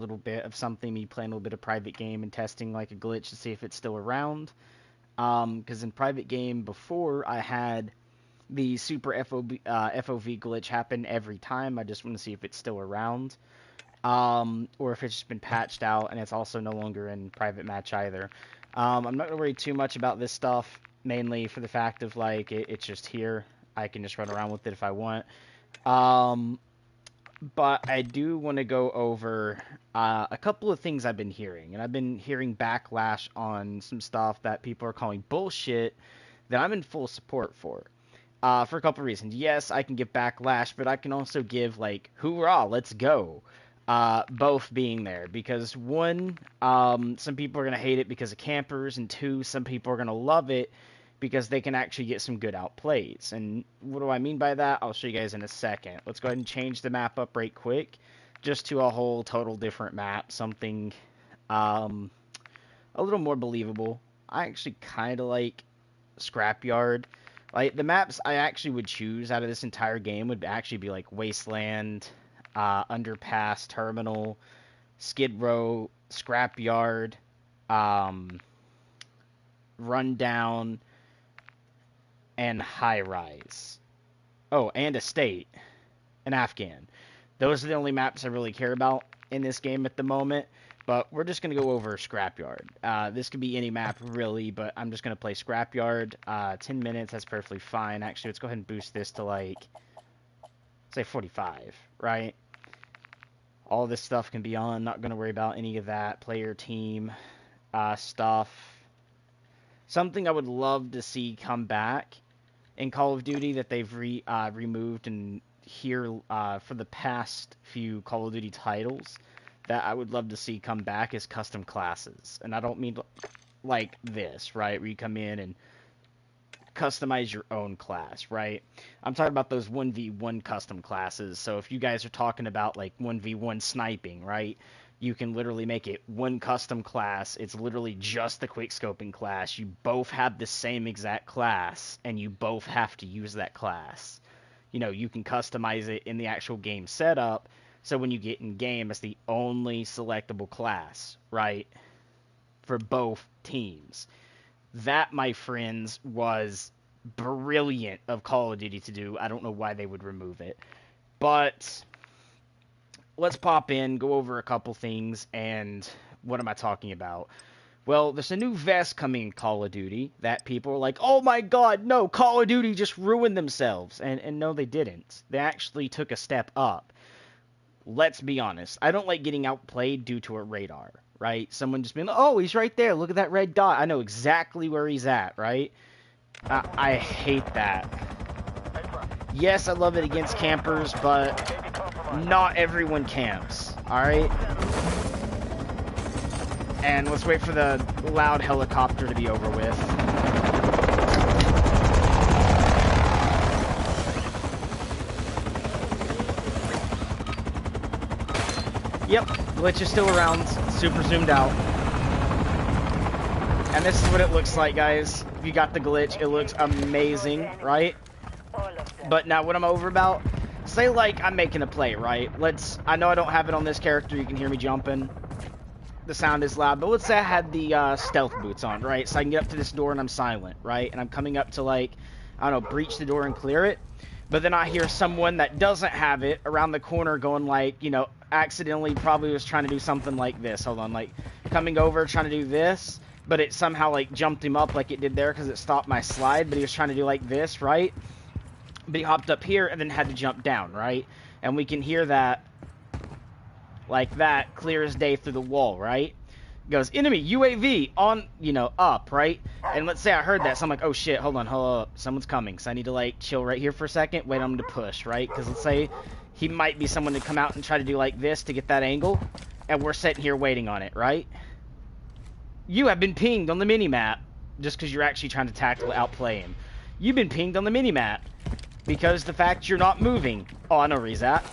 little bit of something, me playing a little bit of private game and testing like a glitch to see if it's still around. Because in private game before, I had the super FOV glitch happen every time. I just want to see if it's still around. Or if it's just been patched out and it's also no longer in private match either. I'm not going to worry too much about this stuff, mainly for the fact of, like, it's just here. I can just run around with it if I want. But I do want to go over a couple of things I've been hearing. And I've been hearing backlash on some stuff that people are calling bullshit that I'm in full support for. For a couple of reasons. Yes, I can give backlash, but I can also give, like, hoorah, let's go. Both being there. Because, one, some people are going to hate it because of campers, and two, some people are going to love it because they can actually get some good outplays. And what do I mean by that? I'll show you guys in a second. Let's go ahead and change the map up right quick, just to a whole total different map, something a little more believable. I actually kind of like Scrapyard. Like, the maps I actually would choose out of this entire game would actually be like Wasteland, Underpass, Terminal, Skid Row, Scrapyard, Rundown, and High Rise. Oh, and Estate, and Afghan. Those are the only maps I really care about in this game at the moment, but we're just going to go over Scrapyard. This could be any map, really, but I'm just going to play Scrapyard. 10 minutes, that's perfectly fine. Actually, let's go ahead and boost this to, like, say 45, right? All this stuff can be on. Not going to worry about any of that player team stuff. Something I would love to see come back in Call of Duty that they've removed and here for the past few Call of Duty titles that I would love to see come back is custom classes. And I don't mean like this, right, where you come in and customize your own class, right? I'm talking about those 1v1 custom classes. So if you guys are talking about like 1v1 sniping, right, you can literally make it one custom class. It's literally just the quickscoping class. You both have the same exact class, and you both have to use that class. You know, you can customize it in the actual game setup, so when you get in game, it's the only selectable class, right, for both teams. That, my friends, was brilliant of Call of Duty to do. I don't know why they would remove it. But let's pop in, go over a couple things, and what am I talking about? Well, there's a new vest coming in Call of Duty that people are like, oh my god, no, Call of Duty just ruined themselves. And no, they didn't. They actually took a step up. Let's be honest. I don't like getting outplayed due to a radar, right? Someone just being like, oh, he's right there. Look at that red dot. I know exactly where he's at, right? I hate that. Yes, I love it against campers, but not everyone camps, alright? And let's wait for the loud helicopter to be over with. Yep, glitch is still around, super zoomed out. And this is what it looks like, guys. If you got the glitch, it looks amazing, right? But now what I'm over about, say like I'm making a play, right? I know I don't have it on this character, you can hear me jumping. The sound is loud, but let's say I had the stealth boots on, right? So I can get up to this door and I'm silent, right? And I'm coming up to, like, I don't know, breach the door and clear it. But then I hear someone that doesn't have it around the corner going, like, you know, accidentally probably was trying to do something like this. Hold on, like, coming over, trying to do this, but it somehow, like, jumped him up like it did there because it stopped my slide, but he was trying to do like this, right? But he hopped up here and then had to jump down, right? And we can hear that, like that, clear as day through the wall, right? It goes, enemy, UAV, on, you know, up, right? And let's say I heard that, so I'm like, oh shit, hold up, someone's coming. So I need to, like, chill right here for a second, wait on him to push, right? Because let's say he might be someone to come out and try to do like this to get that angle, and we're sitting here waiting on it, right? You have been pinged on the minimap, just because you're actually trying to tactically outplay him. You've been pinged on the minimap, because the fact you're not moving, oh, I know where he's at,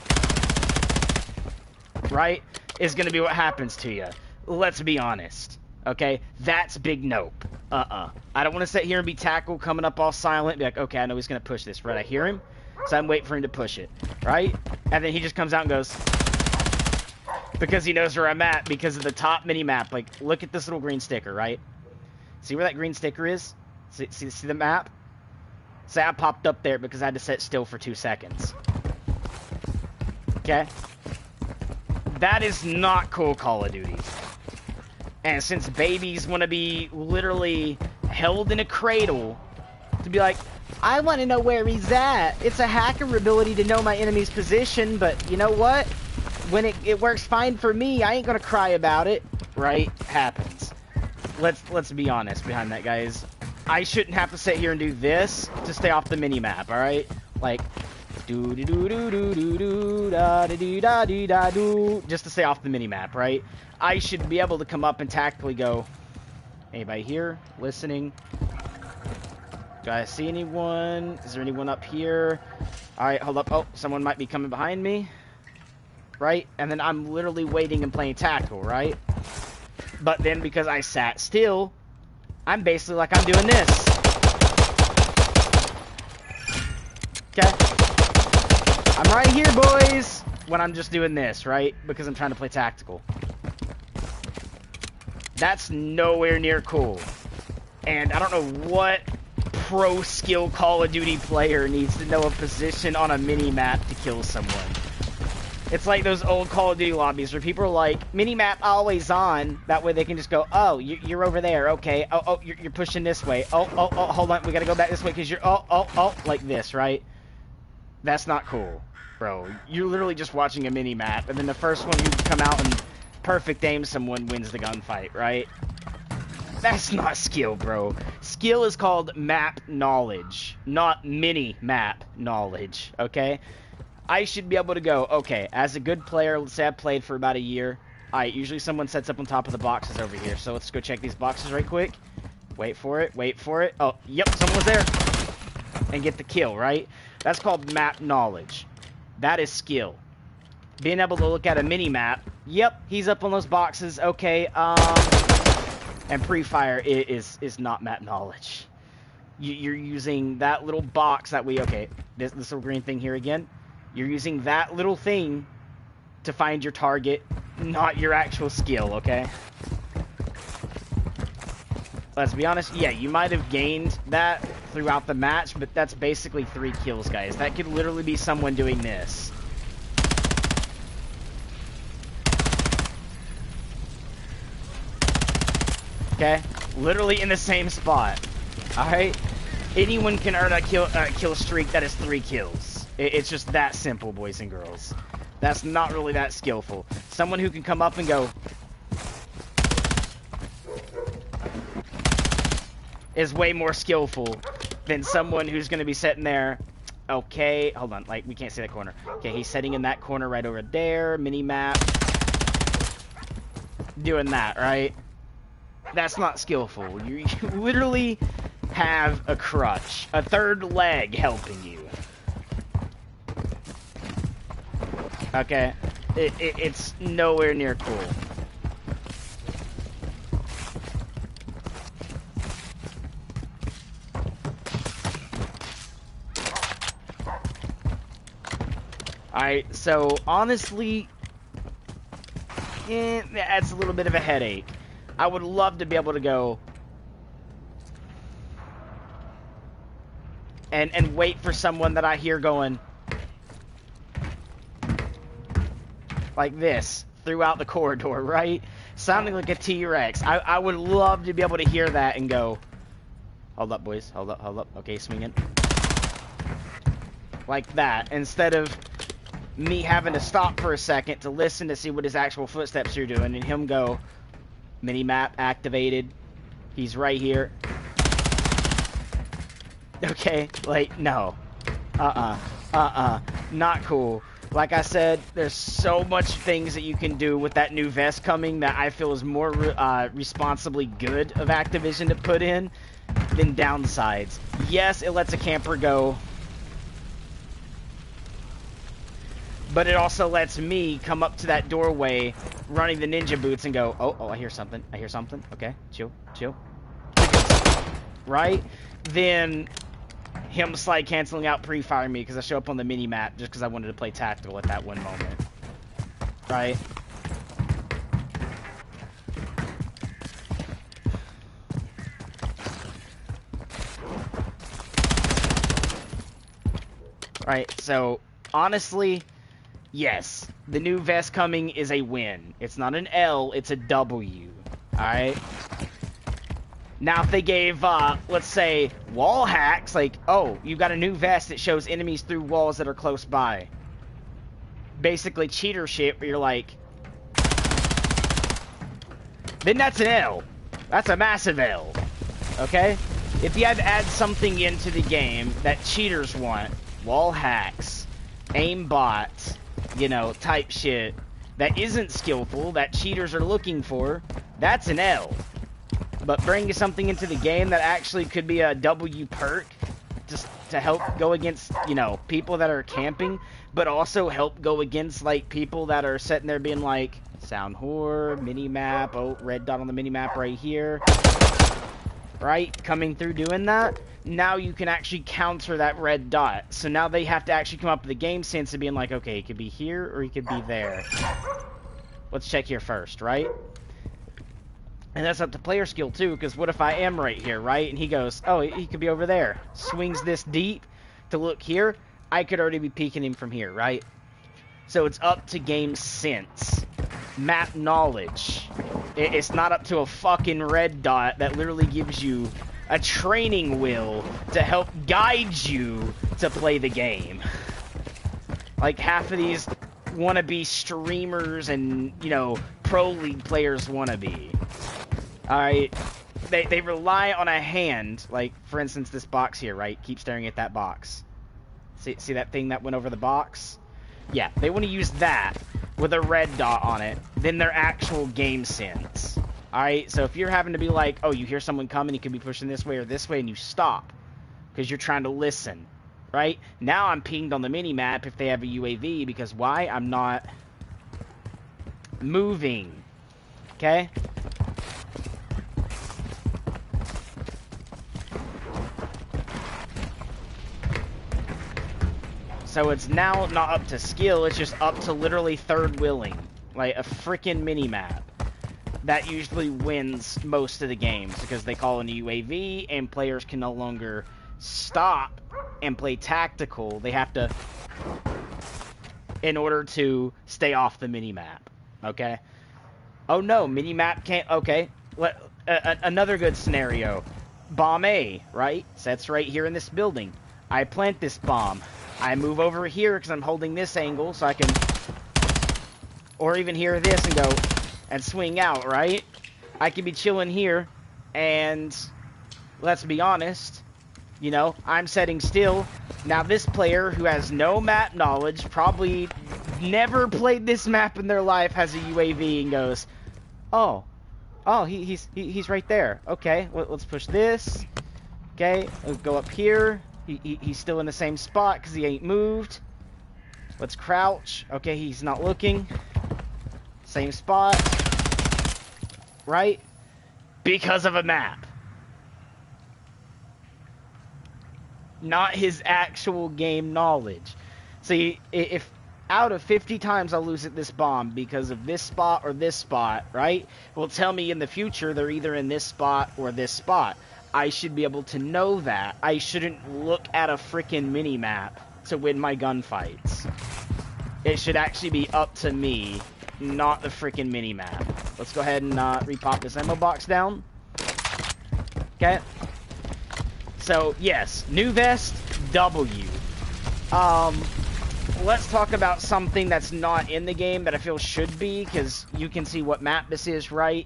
right, is going to be what happens to you. Let's be honest, okay? That's big nope. I don't want to sit here and be tackle, coming up all silent, be like, okay, I know he's going to push this, right? I hear him, so I'm waiting for him to push it, right? And then he just comes out and goes, Because he knows where I'm at because of the top mini-map. Like, look at this little green sticker, right? See where that green sticker is? See the map? Say I popped up there because I had to sit still for 2 seconds. Okay? That is not cool Call of Duty. And since babies want to be literally held in a cradle to be like, I want to know where he's at. It's a hacker ability to know my enemy's position, but you know what? When it works fine for me, I ain't gonna cry about it. Right? Happens. Let's be honest behind that, guys. I shouldn't have to sit here and do this to stay off the mini-map, alright? Like, do-do-do-do-do-do, da-da-dee-da-dee-da-doo, just to stay off the mini-map, right? I should be able to come up and tactically go, anybody here? Listening? Do I see anyone? Is there anyone up here? Alright, hold up. Oh, someone might be coming behind me. Right? And then I'm literally waiting and playing tactical, right? But then because I sat still, I'm basically like I'm doing this. Okay? I'm right here, boys, when I'm just doing this, right? Because I'm trying to play tactical. That's nowhere near cool. And I don't know what pro skill Call of Duty player needs to know a position on a mini-map to kill someone. It's like those old Call of Duty lobbies where people are like, mini-map always on, that way they can just go, oh, you're over there, okay, oh, you're pushing this way, oh, hold on, we gotta go back this way because you're, oh, like this, right? That's not cool, bro. You're literally just watching a mini-map, and then the first one who can come out and perfect aim someone wins the gunfight, right? That's not skill, bro. Skill is called map knowledge, not mini-map knowledge, okay? I should be able to go, okay, as a good player, let's say I've played for about a year. Alright, usually someone sets up on top of the boxes over here, so let's go check these boxes right quick. Wait for it, wait for it. Oh, yep, someone was there. And get the kill, right? That's called map knowledge. That is skill. Being able to look at a mini-map, yep, he's up on those boxes, okay, and pre-fire is not map knowledge. You're using that little box that okay, this little green thing here again. You're using that little thing to find your target, not your actual skill, okay? Let's be honest, yeah, you might have gained that throughout the match, but that's basically 3 kills, guys. That could literally be someone doing this. Okay? Literally in the same spot. Alright? Anyone can earn a kill streak that is 3 kills. It's just that simple, boys and girls. That's not really that skillful. Someone who can come up and go is way more skillful than someone who's going to be sitting there. Okay, hold on. Like, we can't see that corner. Okay, he's sitting in that corner right over there. Mini-map. Doing that, right? That's not skillful. You literally have a crutch. A third leg helping you. Okay, it's nowhere near cool. Alright, so honestly, that's a little bit of a headache. I would love to be able to go and wait for someone that I hear going like this throughout the corridor, right? Sounding like a T-Rex. I would love to be able to hear that and go, hold up, boys, hold up, okay, swinging. Like that, instead of me having to stop for a second to listen to see what his actual footsteps are doing, and him go, mini-map activated, he's right here. Okay, like, no. Not cool. Like I said, there's so much things that you can do with that new vest coming that I feel is more responsibly good of Activision to put in than downsides. Yes, it lets a camper go, but it also lets me come up to that doorway running the ninja boots and go, oh, I hear something, okay, chill, right? Then him slide canceling out pre-firing me because I show up on the mini-map just because I wanted to play tactical at that one moment, right? Right, so, honestly, yes, the new vest coming is a win. It's not an L, it's a W. Alright? Now, if they gave, let's say, wall hacks, like, oh, you got a new vest that shows enemies through walls that are close by. Basically, cheater shit where you're like, then that's an L. That's a massive L. Okay? If you had to add something into the game that cheaters want, wall hacks, aimbot, you know, type shit, that isn't skillful, that cheaters are looking for, that's an L. But bringing something into the game that actually could be a W perk, just to help go against, you know, people that are camping, but also help go against, like, people that are sitting there being like, sound whore, mini-map, oh, red dot on the mini-map right here, right? Coming through doing that, now you can actually counter that red dot. So now they have to actually come up with the game sense of being like, okay, it could be here or it could be there. Let's check here first, right? And that's up to player skill, too, because what if I am right here, right? And he goes, oh, he could be over there. Swings this deep to look here. I could already be peeking him from here, right? So it's up to game sense. Map knowledge. It's not up to a fucking red dot that literally gives you a training wheel to help guide you to play the game. Like, half of these wannabe streamers and, you know, pro league players wannabe. Alright, they rely on a hand, like, for instance, this box here, right? Keep staring at that box. See that thing that went over the box? Yeah, they want to use that with a red dot on it, then their actual game sense. Alright, so if you're having to be like, oh, you hear someone coming, he could be pushing this way or this way, and you stop, because you're trying to listen, right? Now I'm pinged on the mini-map if they have a UAV, because why? I'm not moving, okay? So it's now not up to skill, it's just up to literally third wheeling. Like a freaking mini-map. That usually wins most of the games because they call in a UAV and players can no longer stop and play tactical. They have to, in order to stay off the mini-map. Okay? Oh no, mini-map can't, okay. Another good scenario. Bomb A, right? So that's right here in this building. I plant this bomb. I move over here because I'm holding this angle so I can, or even hear this and go and swing out, right? I could be chilling here and let's be honest, you know, I'm setting still. Now this player who has no map knowledge, probably never played this map in their life, has a UAV and goes, oh, he's right there. Okay, let's push this. Okay, let's go up here. He's still in the same spot because he ain't moved. Let's crouch. Okay, he's not looking. Same spot. Right? Because of a map. Not his actual game knowledge. See, if out of 50 times I'll lose at this bomb because of this spot or this spot, right? Well, tell me in the future they're either in this spot or this spot. I should be able to know that. I shouldn't look at a freaking mini-map to win my gunfights. It should actually be up to me, not the freaking mini-map. Let's go ahead and repop this ammo box down. Okay. So, yes, new vest, W. Let's talk about something that's not in the game that I feel should be, because you can see what map this is, right?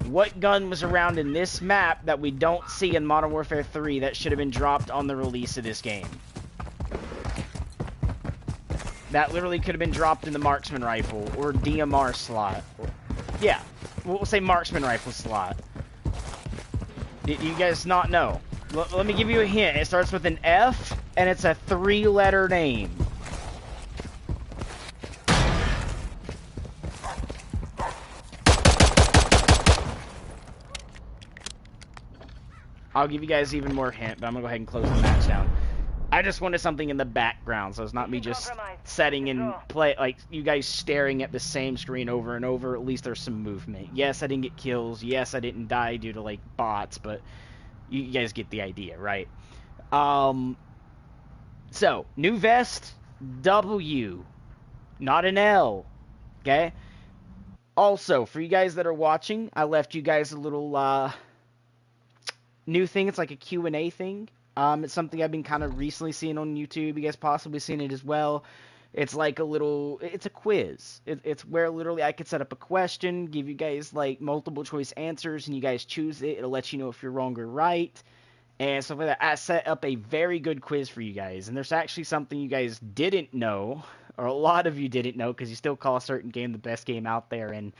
What gun was around in this map that we don't see in Modern Warfare 3 that should have been dropped on the release of this game? That literally could have been dropped in the marksman rifle or DMR slot. Yeah, we'll say marksman rifle slot. Do you guys not know? Let me give you a hint. It starts with an F and it's a 3-letter name. I'll give you guys even more hint, but I'm gonna go ahead and close the match down. I just wanted something in the background, so it's not me just setting and play, like, you guys staring at the same screen over and over. At least there's some movement. Yes, I didn't get kills. Yes, I didn't die due to, like, bots, but you guys get the idea, right? So, new vest, W, not an L. Okay? Also, for you guys that are watching, I left you guys a little new thing. It's like a Q&A thing. It's something I've been kind of recently seeing on YouTube. You guys possibly seen it as well. It's like it's a quiz. It's where literally I could set up a question, give you guys like multiple choice answers, and you guys choose it. It'll let you know if you're wrong or right. And so for that, I set up a very good quiz for you guys. And there's actually something you guys didn't know, or a lot of you didn't know, because you still call a certain game the best game out there, and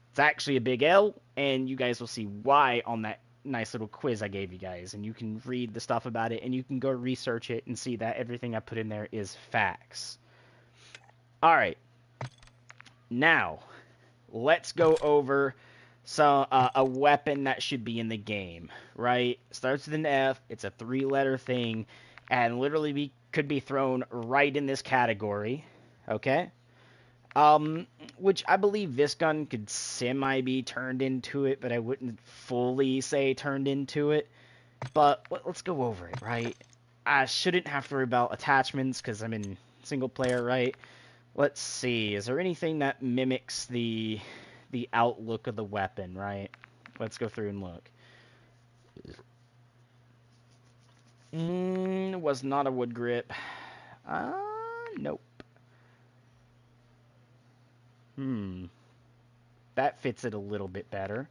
it's actually a big L, and you guys will see why on that nice little quiz I gave you guys. And you can read the stuff about it, and you can go research it and see that everything I put in there is facts. Alright, now, let's go over a weapon that should be in the game, right? Starts with an F, it's a 3-letter thing, and literally could be thrown right in this category, okay? Which I believe this gun could semi be turned into it, but I wouldn't fully say turned into it. But let's go over it, right? I shouldn't have to worry about attachments because I'm in single player, right? Let's see. Is there anything that mimics the outlook of the weapon, right? Let's go through and look. Was not a wood grip. Nope. That fits it a little bit better.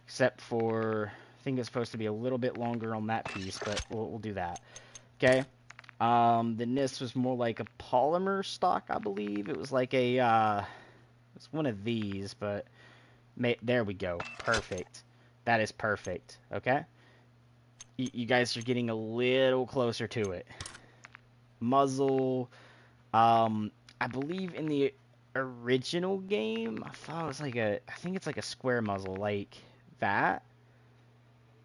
Except for, I think it's supposed to be a little bit longer on that piece, but we'll do that. Okay. The NIS was more like a polymer stock, I believe. It was like a, it's one of these, but there we go. Perfect. That is perfect. Okay. You guys are getting a little closer to it. Muzzle. I believe in the original game, I thought it was like I think it's like a square muzzle, like that.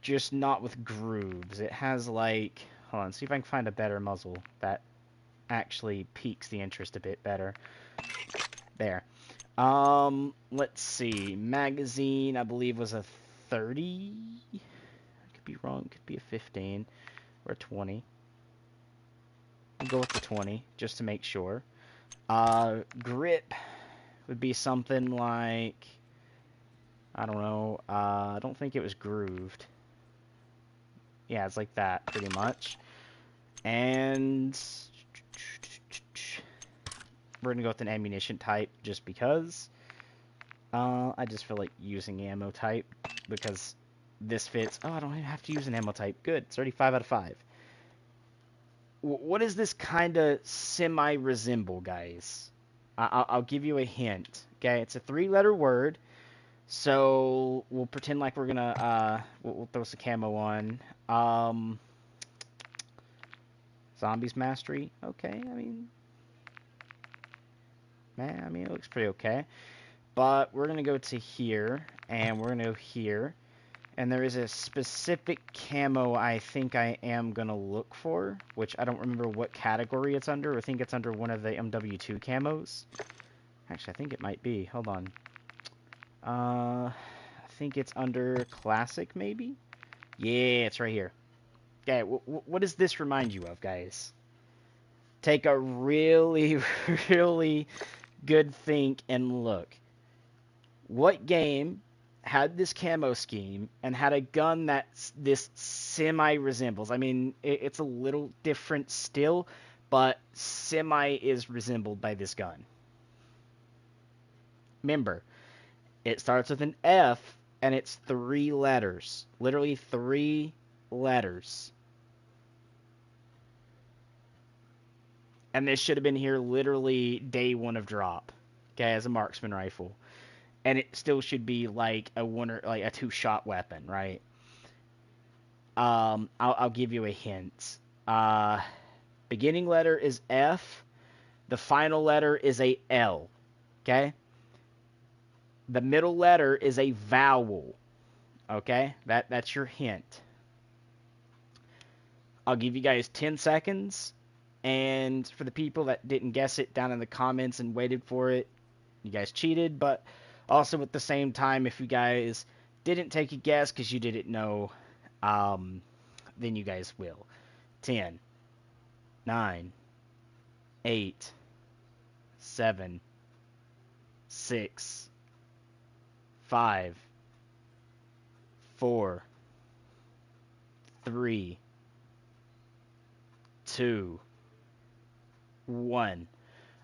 Just not with grooves. It has like, hold on, see if I can find a better muzzle that actually piques the interest a bit better. There. Let's see. Magazine, I believe, was a 30. I could be wrong. It could be a 15 or a 20. I'll go with the 20 just to make sure. Grip would be something like, I don't know. I don't think it was grooved. Yeah, it's like that, pretty much. And we're gonna go with an ammunition type just because. I just feel like using ammo type because this fits. Oh, I don't even have to use an ammo type. Good. It's already 5 out of 5. What does this kind of semi-resemble, guys? I'll give you a hint. Okay, it's a 3-letter word. So we'll pretend like we're gonna we'll throw some camo on. Zombies mastery. Okay, I mean, it looks pretty okay. But we're gonna go to here, and we're gonna go here, and there is a specific camo I think I am gonna look for, which I don't remember what category it's under. I think it's under one of the MW3 camos. Actually, I think it might be. Hold on. I think it's under classic, maybe? Yeah, it's right here. Okay, what does this remind you of, guys? Take a really, really good think and look. What game had this camo scheme and had a gun that this semi-resembles? I mean, it's a little different still, but semi is resembled by this gun. Remember, it starts with an F, and it's 3 letters. Literally 3 letters. And this should have been here literally day 1 of drop. Okay, as a marksman rifle. And it still should be like a 2-shot weapon, right? I'll give you a hint. Beginning letter is F. The final letter is a L. Okay? The middle letter is a vowel. Okay? That's your hint. I'll give you guys 10 seconds. And for the people that didn't guess it down in the comments and waited for it, you guys cheated. But also at the same time, if you guys didn't take a guess because you didn't know, then you guys will. 10, 9, 8, 7, 6, 5, 4, 3, 2, 1.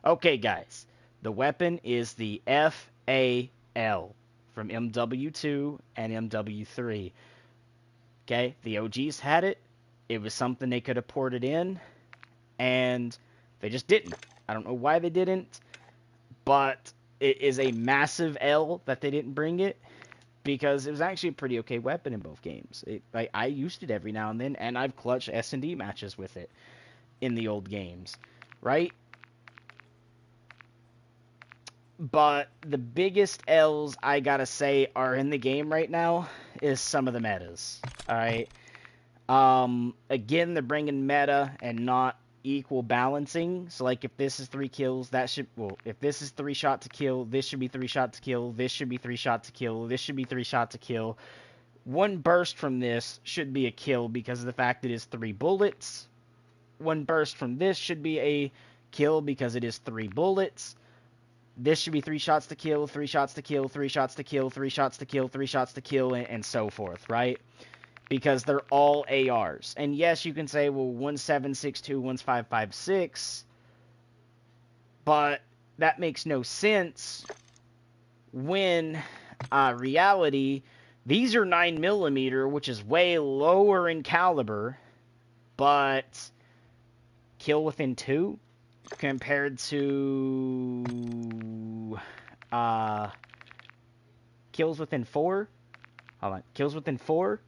Okay, guys. The weapon is the FAL from MW2 and MW3. Okay, the OGs had it. It was something they could have ported in, and they just didn't. I don't know why they didn't, but it is a massive L that they didn't bring it, because it was actually a pretty okay weapon in both games. I used it every now and then, and I've clutched S&D matches with it in the old games, right? But the biggest L's I gotta say are in the game right now is some of the metas. Alright? Again, they're bringing meta and not equal balancing. So, like, if this is 3 kills, that should... Well, if this is 3 shot to kill, this should be 3 shot to kill, this should be 3 shot to kill, this should be 3 shot to kill. One burst from this should be a kill because of the fact it is 3 bullets. One burst from this should be a kill because it is 3 bullets. This should be 3 shots to kill, 3 shots to kill, 3 shots to kill, 3 shots to kill, 3 shots to kill, and so forth, right? Because they're all ARs. And yes, you can say, well, one's 7.62, one's 5.56, but that makes no sense when, reality, these are 9mm, which is way lower in caliber, but kill within 2 compared to kills within 4. Hold on, kills within 4.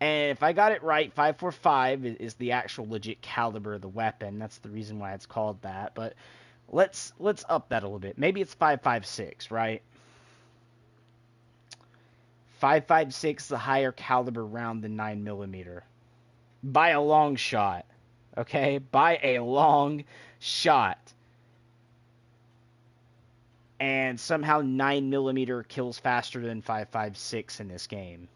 And if I got it right, 545 is the actual legit caliber of the weapon. That's the reason why it's called that. But let's up that a little bit. Maybe it's 556, right? 556 is a higher caliber round than 9mm. By a long shot. Okay? By a long shot. And somehow 9mm kills faster than 556 in this game.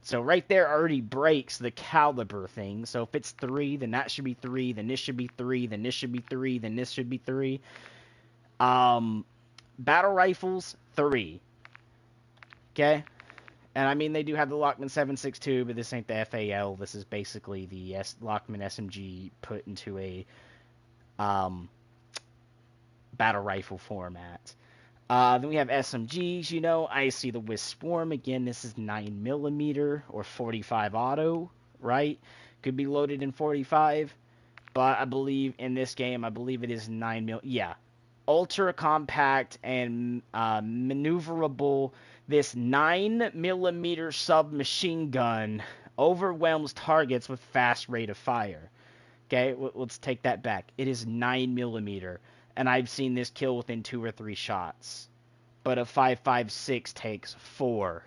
So right there already breaks the caliber thing. So if it's 3, then that should be 3, then this should be 3, then this should be 3, then this should be 3. Battle rifles, 3. Okay? And I mean, they do have the Lockman 7.62, but this ain't the FAL. This is basically the Lockman SMG put into a battle rifle format. Then we have SMGs, you know. I see the Wisp Swarm. Again, this is 9mm or 45 auto, right? Could be loaded in 45, but I believe in this game, I believe it is 9mm. Yeah. Ultra compact and maneuverable. This 9mm submachine gun overwhelms targets with fast rate of fire. Okay, let's take that back. It is 9mm, and I've seen this kill within 2 or 3 shots. But a 5.56 takes 4.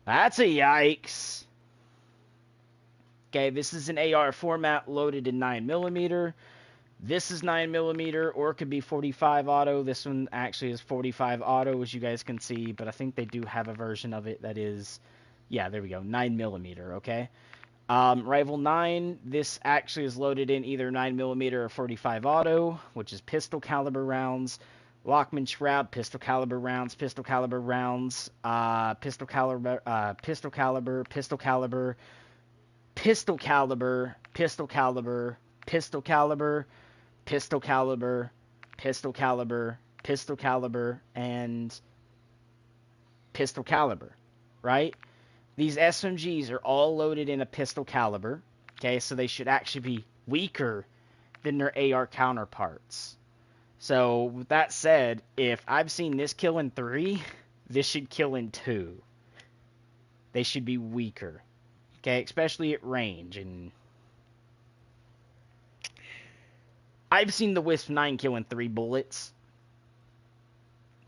That's a yikes. Okay, this is an AR format loaded in 9mm. This is 9mm, or it could be 45 auto. This one actually is 45 auto, as you guys can see, but I think they do have a version of it that is, yeah, there we go, 9mm, okay? Rival 9, this actually is loaded in either 9mm or 45 auto, which is pistol caliber rounds. Lockman Shroud, pistol caliber rounds, pistol caliber rounds, pistol caliber, pistol caliber, pistol caliber, pistol caliber, pistol caliber, pistol caliber, pistol caliber, pistol caliber, pistol caliber, and pistol caliber, right? These SMGs are all loaded in a pistol caliber, okay, so they should actually be weaker than their AR counterparts. So, with that said, if I've seen this kill in 3, this should kill in 2. They should be weaker, okay, especially at range. And I've seen the Wisp 9 kill in 3 bullets,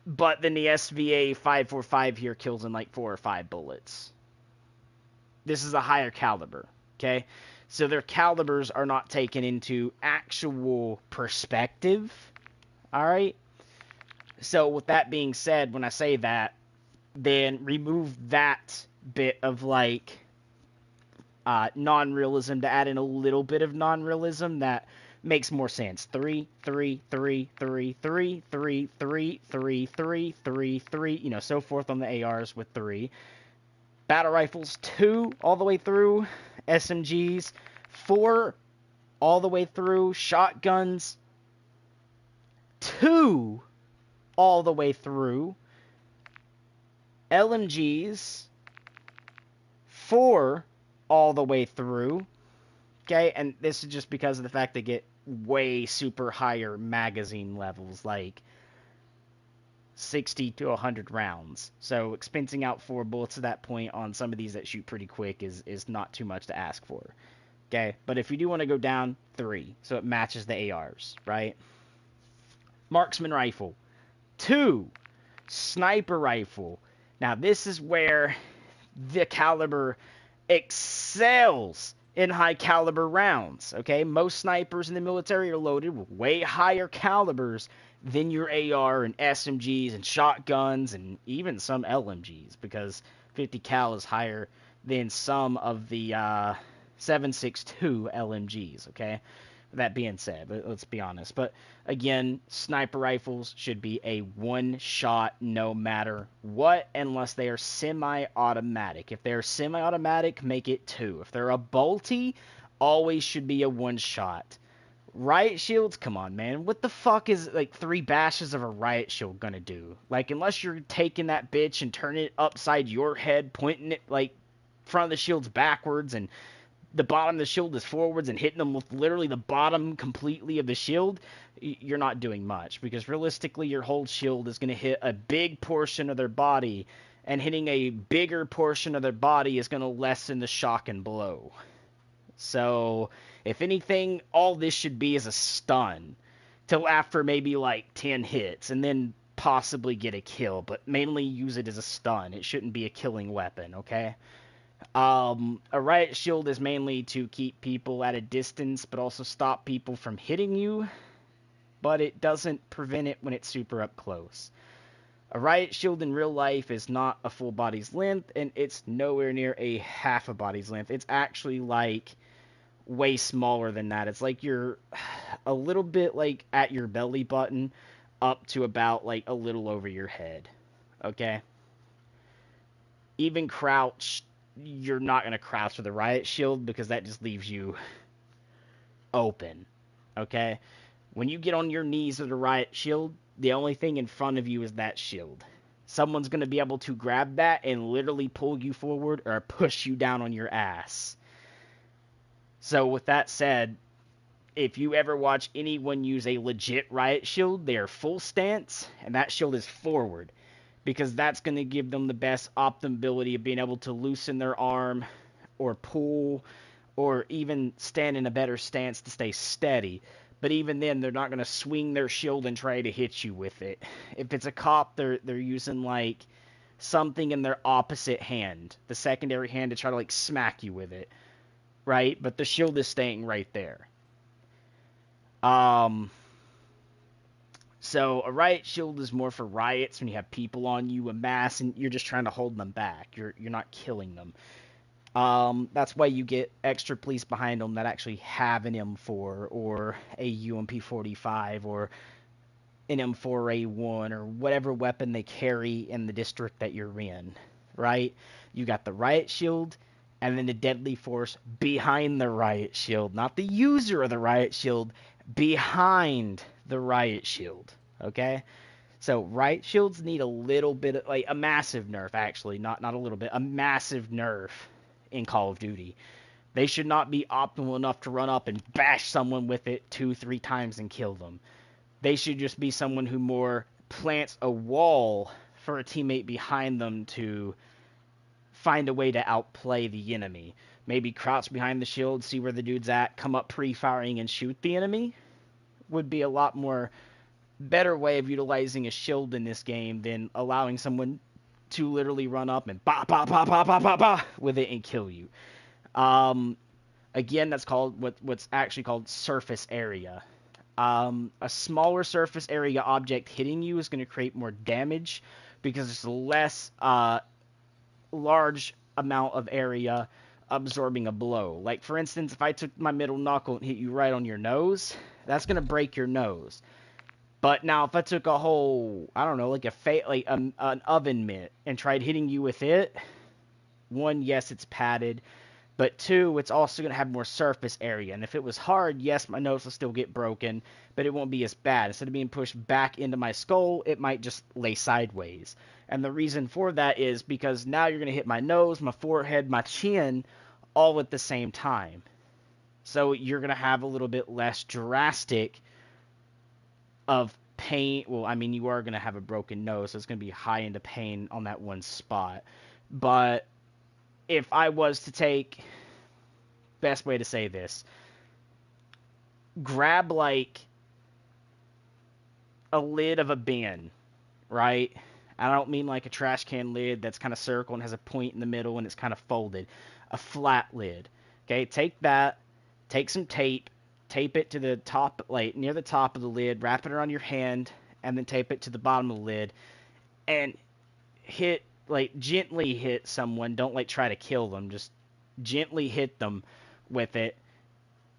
but then the SVA 545 here kills in like 4 or 5 bullets. This is a higher caliber, okay? So their calibers are not taken into actual perspective, all right? So with that being said, when I say that, then remove that bit of like non-realism to add in a little bit of non-realism that makes more sense. 3, 3, 3, 3, 3, 3, 3, 3, 3, 3, 3, you know, so forth on the ARs with 3. Battle rifles, 2 all the way through. SMGs, 4 all the way through. Shotguns, 2 all the way through. LMGs, 4 all the way through. Okay, and this is just because of the fact they get way super higher magazine levels, like 60 to 100 rounds. So expensing out 4 bullets at that point on some of these that shoot pretty quick is not too much to ask for. Okay, but if you do want to go down, 3, so it matches the ARs, right? Marksman rifle, 2. Sniper rifle. Now this is where the caliber excels in high caliber rounds, okay? Most snipers in the military are loaded with way higher calibers than your AR and SMGs and shotguns and even some LMGs, because 50 cal is higher than some of the 7.62 LMGs, okay? That being said, let's be honest. But again, sniper rifles should be a one-shot no matter what, unless they are semi-automatic. If they're semi-automatic, make it 2. If they're a bolty, always should be a one-shot. Riot shields, come on, man. What the fuck is, like, 3 bashes of a riot shield gonna do? Like, unless you're taking that bitch and turning it upside your head, pointing it, like, front of the shield's backwards, and the bottom of the shield is forwards and hitting them with literally the bottom completely of the shield, you're not doing much, because realistically your whole shield is going to hit a big portion of their body, and hitting a bigger portion of their body is going to lessen the shock and blow. So if anything, all this should be is a stun till after maybe like 10 hits, and then possibly get a kill, but mainly use it as a stun. It shouldn't be a killing weapon, okay? A riot shield is mainly to keep people at a distance, but also stop people from hitting you, but it doesn't prevent it when it's super up close. A riot shield in real life is not a full body's length, and it's nowhere near a half a body's length. It's actually like way smaller than that. It's like you're a little bit like at your belly button up to about like a little over your head, okay? Even crouched, you're not going to crouch with a riot shield, because that just leaves you open, okay? When you get on your knees with a riot shield, the only thing in front of you is that shield. Someone's going to be able to grab that and literally pull you forward or push you down on your ass. So with that said, if you ever watch anyone use a legit riot shield, they are full stance, and that shield is forward, because that's going to give them the best optimability of being able to loosen their arm or pull or even stand in a better stance to stay steady. But even then, they're not going to swing their shield and try to hit you with it. If it's a cop, they're using like something in their opposite hand, the secondary hand, to try to like smack you with it, right? But the shield is staying right there. So a riot shield is more for riots when you have people on you en masse and you're just trying to hold them back. You're not killing them. That's why you get extra police behind them that actually have an M4 or a UMP45 or an M4A1 or whatever weapon they carry in the district that you're in, right? You got the riot shield and then the deadly force behind the riot shield, not the user of the riot shield, behind the riot shield, okay? So riot shields need a little bit of, like, a massive nerf, actually, not a little bit, a massive nerf in Call of Duty. They should not be optimal enough to run up and bash someone with it 2-3 times and kill them. They should just be someone who more plants a wall for a teammate behind them to find a way to outplay the enemy. Maybe crouch behind the shield, see where the dude's at, come up pre-firing and shoot the enemy. Would be a lot more better way of utilizing a shield in this game than allowing someone to literally run up and ba ba ba ba ba ba ba with it and kill you. Again, that's called what's actually called surface area. A smaller surface area object hitting you is going to create more damage because there's less large amount of area absorbing a blow. Like, for instance, if I took my middle knuckle and hit you right on your nose, that's going to break your nose. But now if I took a whole, I don't know, like an oven mitt and tried hitting you with it, one, yes, it's padded, but two, it's also going to have more surface area. And if it was hard, yes, my nose will still get broken, but it won't be as bad. Instead of being pushed back into my skull, it might just lay sideways. And the reason for that is because now you're going to hit my nose, my forehead, my chin, all at the same time. So you're going to have a little bit less drastic of pain. Well, I mean, you are going to have a broken nose, so it's going to be high into pain on that one spot. But if I was to take, best way to say this, grab like a lid of a bin, right? I don't mean like a trash can lid that's kind of circle and has a point in the middle and it's kind of folded. A flat lid. Okay, take that, take some tape it to the top, like near the top of the lid, wrap it around your hand, and then tape it to the bottom of the lid, and gently hit someone. Don't like try to kill them, just gently hit them with it,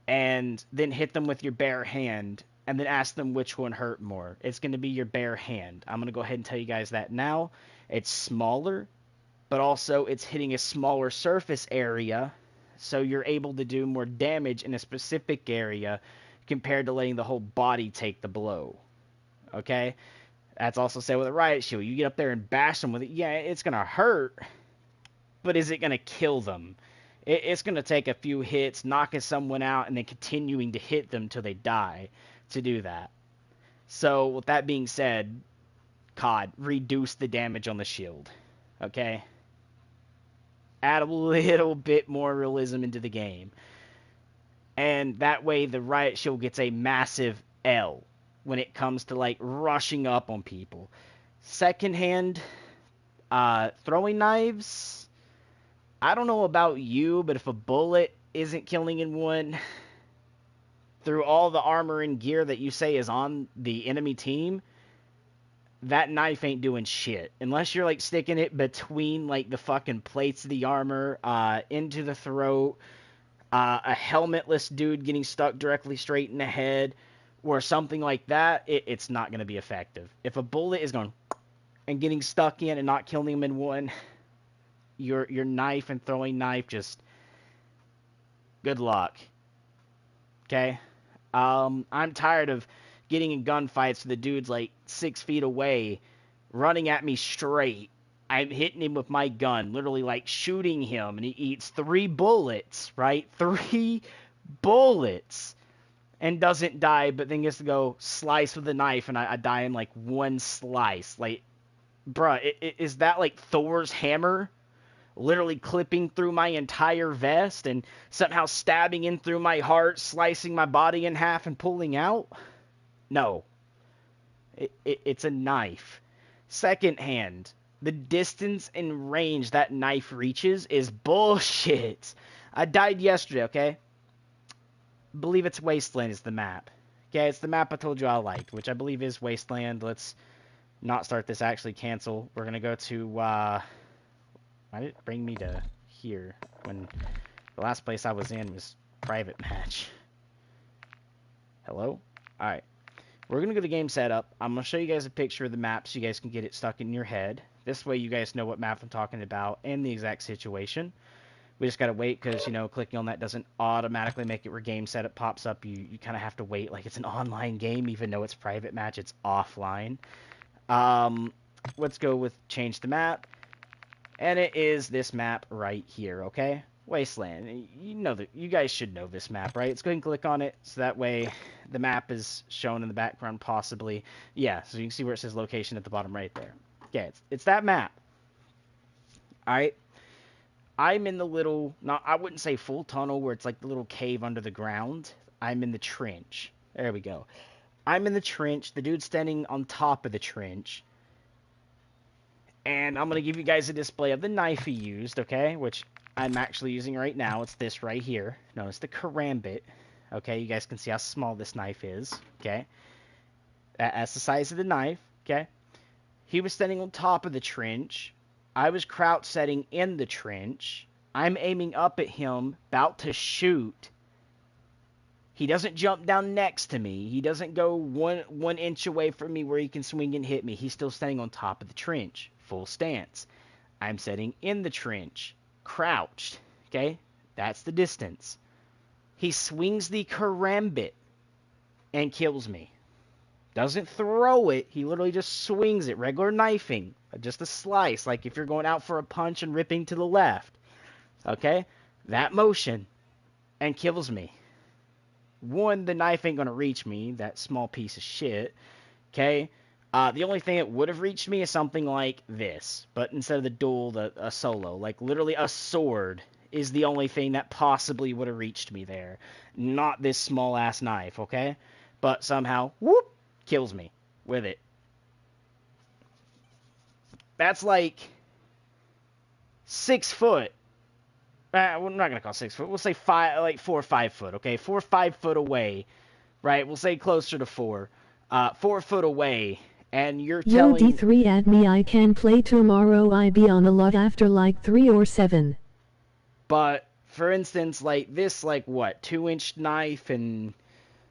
and then hit them with your bare hand, and then ask them which one hurt more. It's going to be your bare hand. I'm going to go ahead and tell you guys that now. It's smaller, but also it's hitting a smaller surface area, so you're able to do more damage in a specific area compared to letting the whole body take the blow. Okay? That's also said with a riot shield. You get up there and bash them with it. Yeah, it's going to hurt, but is it going to kill them? It's going to take a few hits, knocking someone out, and then continuing to hit them till they die to do that. So, with that being said, COD, reduce the damage on the shield. Okay? Add a little bit more realism into the game. And that way the riot shield gets a massive L when it comes to like rushing up on people. Secondhand, throwing knives, I don't know about you, but if a bullet isn't killing anyone through all the armor and gear that you say is on the enemy team, that knife ain't doing shit. Unless you're, like, sticking it between, like, the fucking plates of the armor, into the throat, a helmetless dude getting stuck directly straight in the head, or something like that, it's not going to be effective. If a bullet is going and getting stuck in and not killing him in one, your knife and throwing knife, just good luck. Okay? I'm tired of getting in gunfights with the dude's like 6 feet away, running at me straight. I'm hitting him with my gun, literally like shooting him, and he eats 3 bullets, right? 3 bullets, and doesn't die, but then gets to go slice with a knife, and I die in like 1 slice. Like, bruh, is that like Thor's hammer? Literally clipping through my entire vest and somehow stabbing in through my heart, slicing my body in half and pulling out? No. It's a knife. Secondhand, the distance and range that knife reaches is bullshit. I died yesterday, okay? Believe it's Wasteland is the map. Okay, it's the map I told you I liked, which I believe is Wasteland. Let's not start this, actually cancel. We're going to go to, why did it bring me to here when the last place I was in was private match? Hello? Alright. We're going to go to game setup. I'm going to show you guys a picture of the map so you guys can get it stuck in your head. This way you guys know what map I'm talking about and the exact situation. We just got to wait because, you know, clicking on that doesn't automatically make it where game setup pops up. You kind of have to wait like it's an online game, even though it's private match. It's offline. Let's go with change the map. And it is this map right here, okay? Wasteland. You know that you guys should know this map, right? Let's go ahead and click on it so that way the map is shown in the background possibly. Yeah, so you can see where it says location at the bottom right there. Yeah, it's that map. Alright. I'm in the little, I wouldn't say full tunnel where it's like the little cave under the ground. I'm in the trench. There we go. I'm in the trench. The dude's standing on top of the trench. And I'm going to give you guys a display of the knife he used, okay? Which I'm actually using right now. It's this right here. No, it's the Karambit. Okay, you guys can see how small this knife is, okay? That's the size of the knife, okay? He was standing on top of the trench. I was crouch setting in the trench. I'm aiming up at him, about to shoot. He doesn't jump down next to me. He doesn't go one inch away from me where he can swing and hit me. He's still standing on top of the trench, full stance. I'm setting in the trench, crouched. Okay, that's the distance. He swings the karambit and kills me. Doesn't throw it. He literally just swings it. Regular knifing. Just a slice. Like if you're going out for a punch and ripping to the left. Okay? That motion. And kills me. One, the knife ain't going to reach me. That small piece of shit. Okay? The only thing that would have reached me is something like this. But instead of the duel, a solo. Like literally a sword is the only thing that possibly would have reached me there. Not this small ass knife. Okay? But somehow, whoop, kills me with it. That's like 6 foot. We're not gonna call 6 foot. We'll say 4 or 5 foot. Okay, 4 or 5 foot away, right? We'll say closer to 4. 4 foot away, and you're telling. Yo, D3 add me. I can play tomorrow. I be on a lot after like 3 or 7. But for instance, like this, like what, 2-inch knife and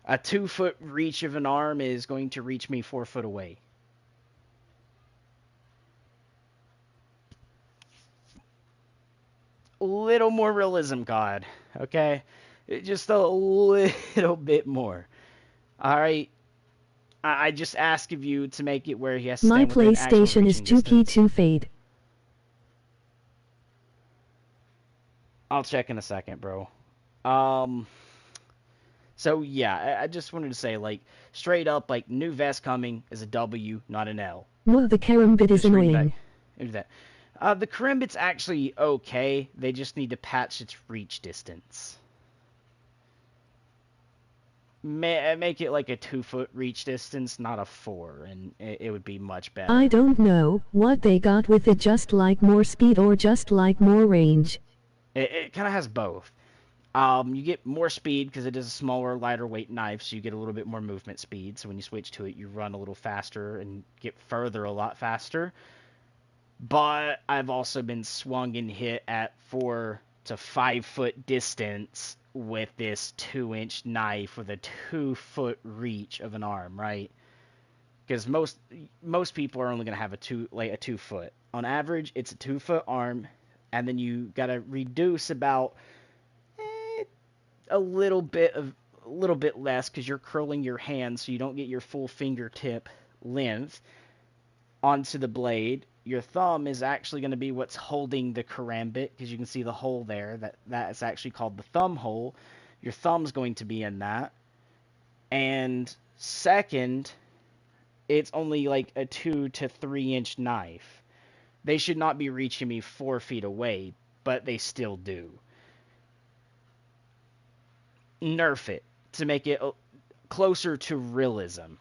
a 2 foot reach of an arm is going to reach me 4 foot away. A little more realism, God. Okay? Just a little bit more. Alright? I just ask of you to make it where he has to My stand within actual PlayStation is reaching too key distance. to fade. I'll check in a second, bro. So yeah, I just wanted to say, like, straight up, like, new vest coming is a W, not an L. No, the karambit is annoying. That. The karambit's actually okay. They just need to patch its reach distance. Make it like a 2 foot reach distance, not a 4, and it would be much better. I don't know what they got with it, just like more speed or just like more range. It kind of has both. You get more speed because it is a smaller, lighter weight knife, so you get a little bit more movement speed. So when you switch to it, you run a little faster and get further a lot faster. But I've also been swung and hit at 4 to 5 foot distance with this 2-inch knife with a 2 foot reach of an arm, right? Because most people are only going to have a 2 foot. On average, it's a 2 foot arm, and then you got to reduce about a little bit less because you're curling your hand so you don't get your full fingertip length onto the blade. Your thumb is actually going to be what's holding the karambit because you can see the hole there. That is actually called the thumb hole. Your thumb's going to be in that. And second, it's only like a 2 to 3 inch knife. They should not be reaching me 4 feet away, but they still do. Nerf it to make it closer to realism.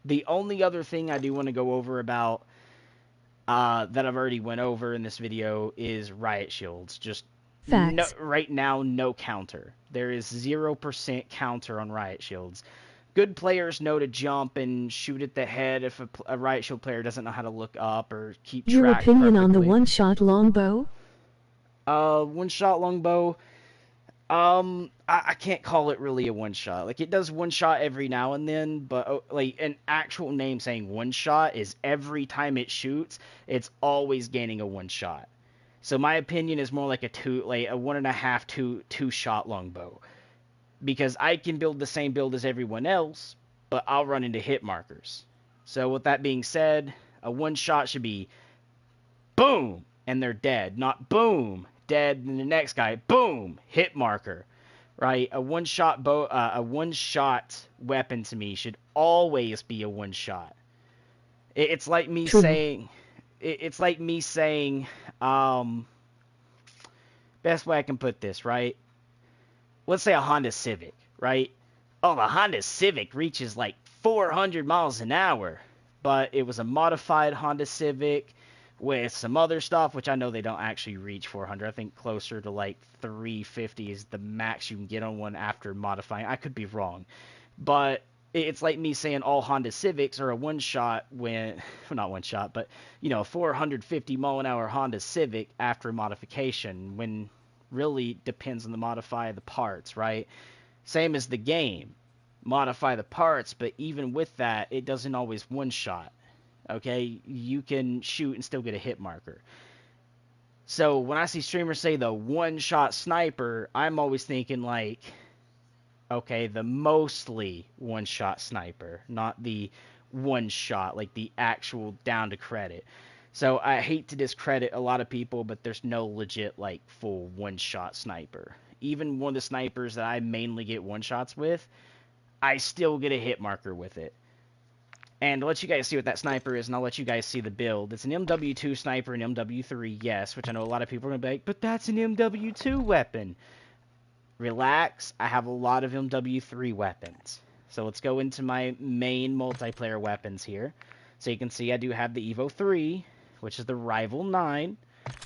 The only other thing I do want to go over about that I've already went over in this video is riot shields. Just right now, no counter. There is 0% counter on riot shields. Good players know to jump and shoot at the head if a riot shield player doesn't know how to look up or keep track. Your opinion perfectly. On the one-shot longbow? One-shot longbow. I can't call it really a one-shot. Like, it does one-shot every now and then, but, like, an actual name saying one-shot is every time it shoots, it's always gaining a one-shot. So my opinion is more like a 1.5, two-shot longbow. Because I can build the same build as everyone else, but I'll run into hit markers. So with that being said, a one-shot should be boom, and they're dead. Not boom, dead, and the next guy, boom, hit marker, right? A one-shot weapon to me should always be a one-shot. It's like me saying, best way I can put this, right? Let's say a Honda Civic, right? Oh, the Honda Civic reaches like 400 miles an hour, but it was a modified Honda Civic with some other stuff, which I know they don't actually reach 400. I think closer to like 350 is the max you can get on one after modifying. I could be wrong. But It's like me saying all Honda Civics are a one-shot when, well, not one-shot, but, 450 mile an hour Honda Civic after modification, when really depends on the modify the parts, right? Same as the game. Modify the parts, but even with that, it doesn't always one-shot, okay? You can shoot and still get a hit marker. So when I see streamers say the one-shot sniper, I'm always thinking like, okay, the mostly one-shot sniper, not the one-shot, like the actual down to credit. So I hate to discredit a lot of people, but there's no legit like full one-shot sniper. Even one of the snipers that I mainly get one-shots with, I still get a hit marker with it. And to let you guys see what that sniper is, and I'll let you guys see the build. It's an MW2 sniper, an MW3, yes, which I know a lot of people are going to be like, but that's an MW2 weapon. Relax, I have a lot of MW3 weapons. So let's go into my main multiplayer weapons here. So you can see I do have the Evo 3, which is the Rival 9.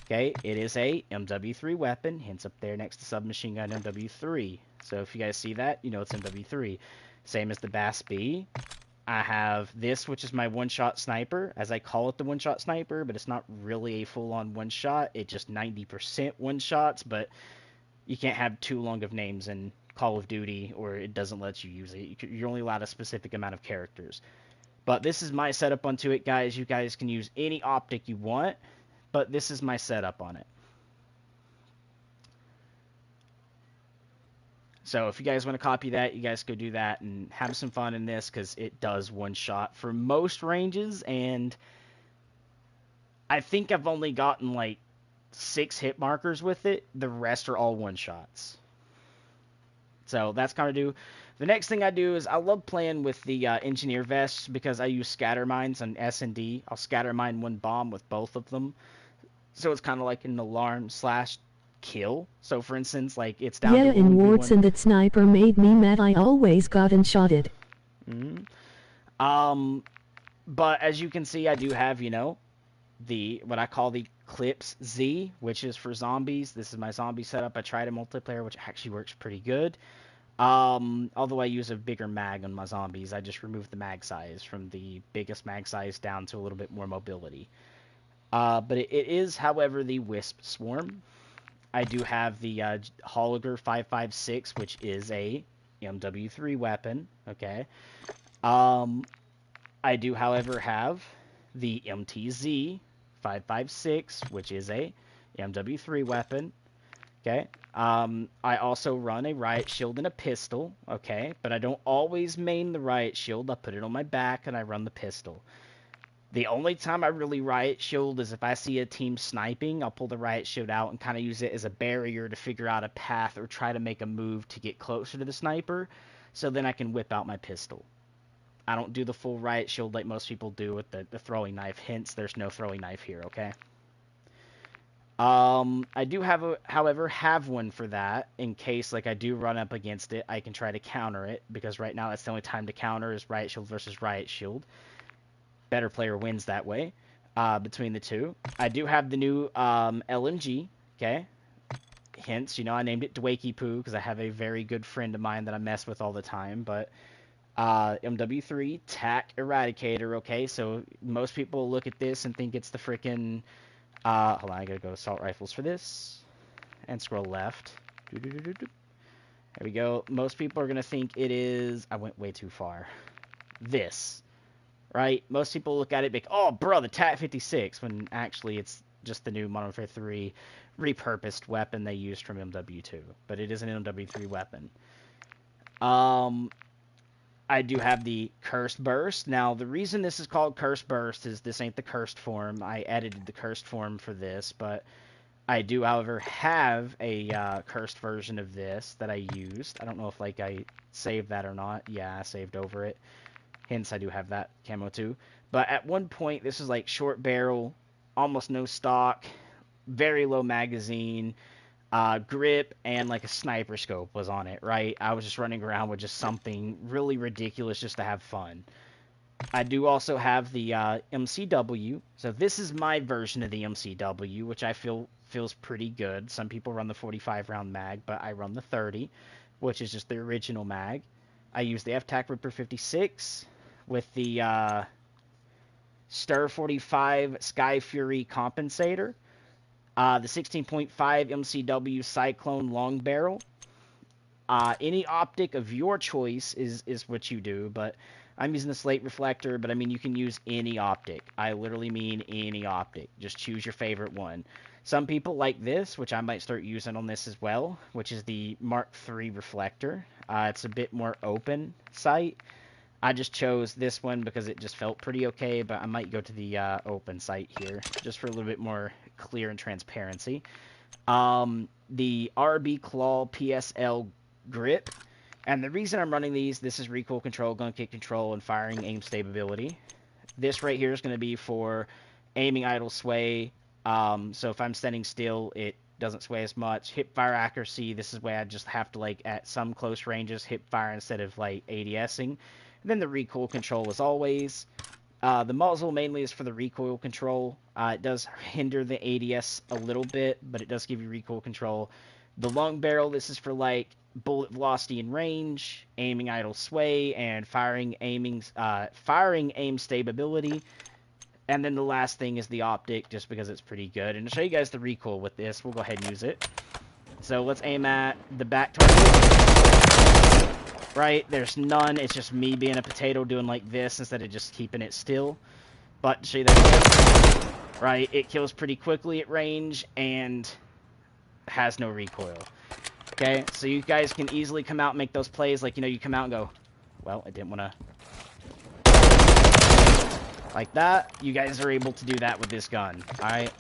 Okay, it is a MW3 weapon, hence up there next to submachine gun MW3. So if you guys see that, you know it's MW3. Same as the Bass B. I have this, which is my one-shot sniper, as I call it the one-shot sniper, but it's not really a full-on one-shot. It's just 90% one-shots, but you can't have too long of names in Call of Duty, or it doesn't let you use it. You're only allowed a specific amount of characters. But this is my setup onto it, guys. You guys can use any optic you want, but this is my setup on it. So if you guys want to copy that, you guys go do that and have some fun in this, because it does one shot for most ranges, and I think I've only gotten like 6 hit markers with it. The rest are all one shots. So that's kind of do. The next thing I do is I love playing with the engineer vests, because I use scatter mines on S&D. I'll scatter mine one bomb with both of them. So it's kind of like an alarm slash kill. So for instance, like it's down Yeah, to in 1v1. Warts and that sniper made me mad. I always got and shot it. But as you can see, I do have, the what I call the Clips Z, which is for zombies. This is my zombie setup. I tried a multiplayer, which actually works pretty good. Although I use a bigger mag on my zombies, I just removed the mag size from the biggest mag size down to a little bit more mobility. But it is, however, the Wisp Swarm. I do have the Holiger 556, which is a MW3 weapon. Okay. I do, however, have the MTZ 556, which is a MW3 weapon. Okay. I also run a riot shield and a pistol. Okay. But I don't always main the riot shield. I put it on my back and I run the pistol. The only time I really riot shield is if I see a team sniping. I'll pull the riot shield out and kind of use it as a barrier to figure out a path or try to make a move to get closer to the sniper, so then I can whip out my pistol. I don't do the full riot shield like most people do with the throwing knife. Hence, there's no throwing knife here, okay? I do however, have one for that, in case, like, I do run up against it. I can try to counter it, because right now that's the only time to counter is riot shield versus riot shield. Better player wins that way, between the two. I do have the new LMG, okay? Hence, I named it Dwakey Poo, because I have a very good friend of mine that I mess with all the time, but MW3 TAC Eradicator, okay? So most people look at this and think it's the frickin' hold on, I gotta go assault rifles for this, and scroll left. There we go. Most people are gonna think it is, I went way too far, this. Right? Most people look at it like, oh, bro, the TAC 56, when actually it's just the new Modern Warfare 3 repurposed weapon they used from MW2. But it is an MW3 weapon. I do have the Cursed Burst. Now, the reason this is called Cursed Burst is this ain't the cursed form. I edited the cursed form for this, but I do, however, have a cursed version of this that I used. I don't know if, like, I saved that or not. Yeah, I saved over it. Hence, I do have that camo too. But at one point, this is like short barrel, almost no stock, very low magazine, grip, and like a sniper scope was on it, right? I was just running around with just something really ridiculous just to have fun. I do also have the MCW. So this is my version of the MCW, which I feel feels pretty good. Some people run the 45 round mag, but I run the 30, which is just the original mag. I use the F-Tac Ripper 56 with the Stir 45 Sky Fury compensator, the 16.5 MCW Cyclone long barrel. Any optic of your choice is what you do, but I'm using the slate reflector, but I mean, you can use any optic. I literally mean any optic. Just choose your favorite one. Some people like this, which I might start using on this as well, which is the Mark III reflector. It's a bit more open sight. I just chose this one because it just felt pretty okay, but I might go to the open sight here, just for a little bit more clear and transparency. The RB Claw PSL grip. And the reason I'm running these, this is recoil control, gun kick control, and firing aim stability. This right here is going to be for aiming idle sway. So if I'm standing still, it doesn't sway as much. Hip fire accuracy, this is where I just have to, like, at some close ranges, hip fire instead of, like, ADSing. And then the recoil control, as always. The muzzle mainly is for the recoil control. It does hinder the ADS a little bit, but it does give you recoil control. The long barrel, this is for, like, bullet velocity and range, aiming idle sway, and firing aim stability. And then the last thing is the optic, just because it's pretty good. And to show you guys the recoil with this, we'll go ahead and use it. So let's aim at the back target. Right, there's none. It's just me being a potato doing like this instead of just keeping it still. But to show you that, right, it kills pretty quickly at range and has no recoil. Okay, so you guys can easily come out and make those plays. Like, you know, you come out and go, well, I didn't want to. Like that. You guys are able to do that with this gun. Alright.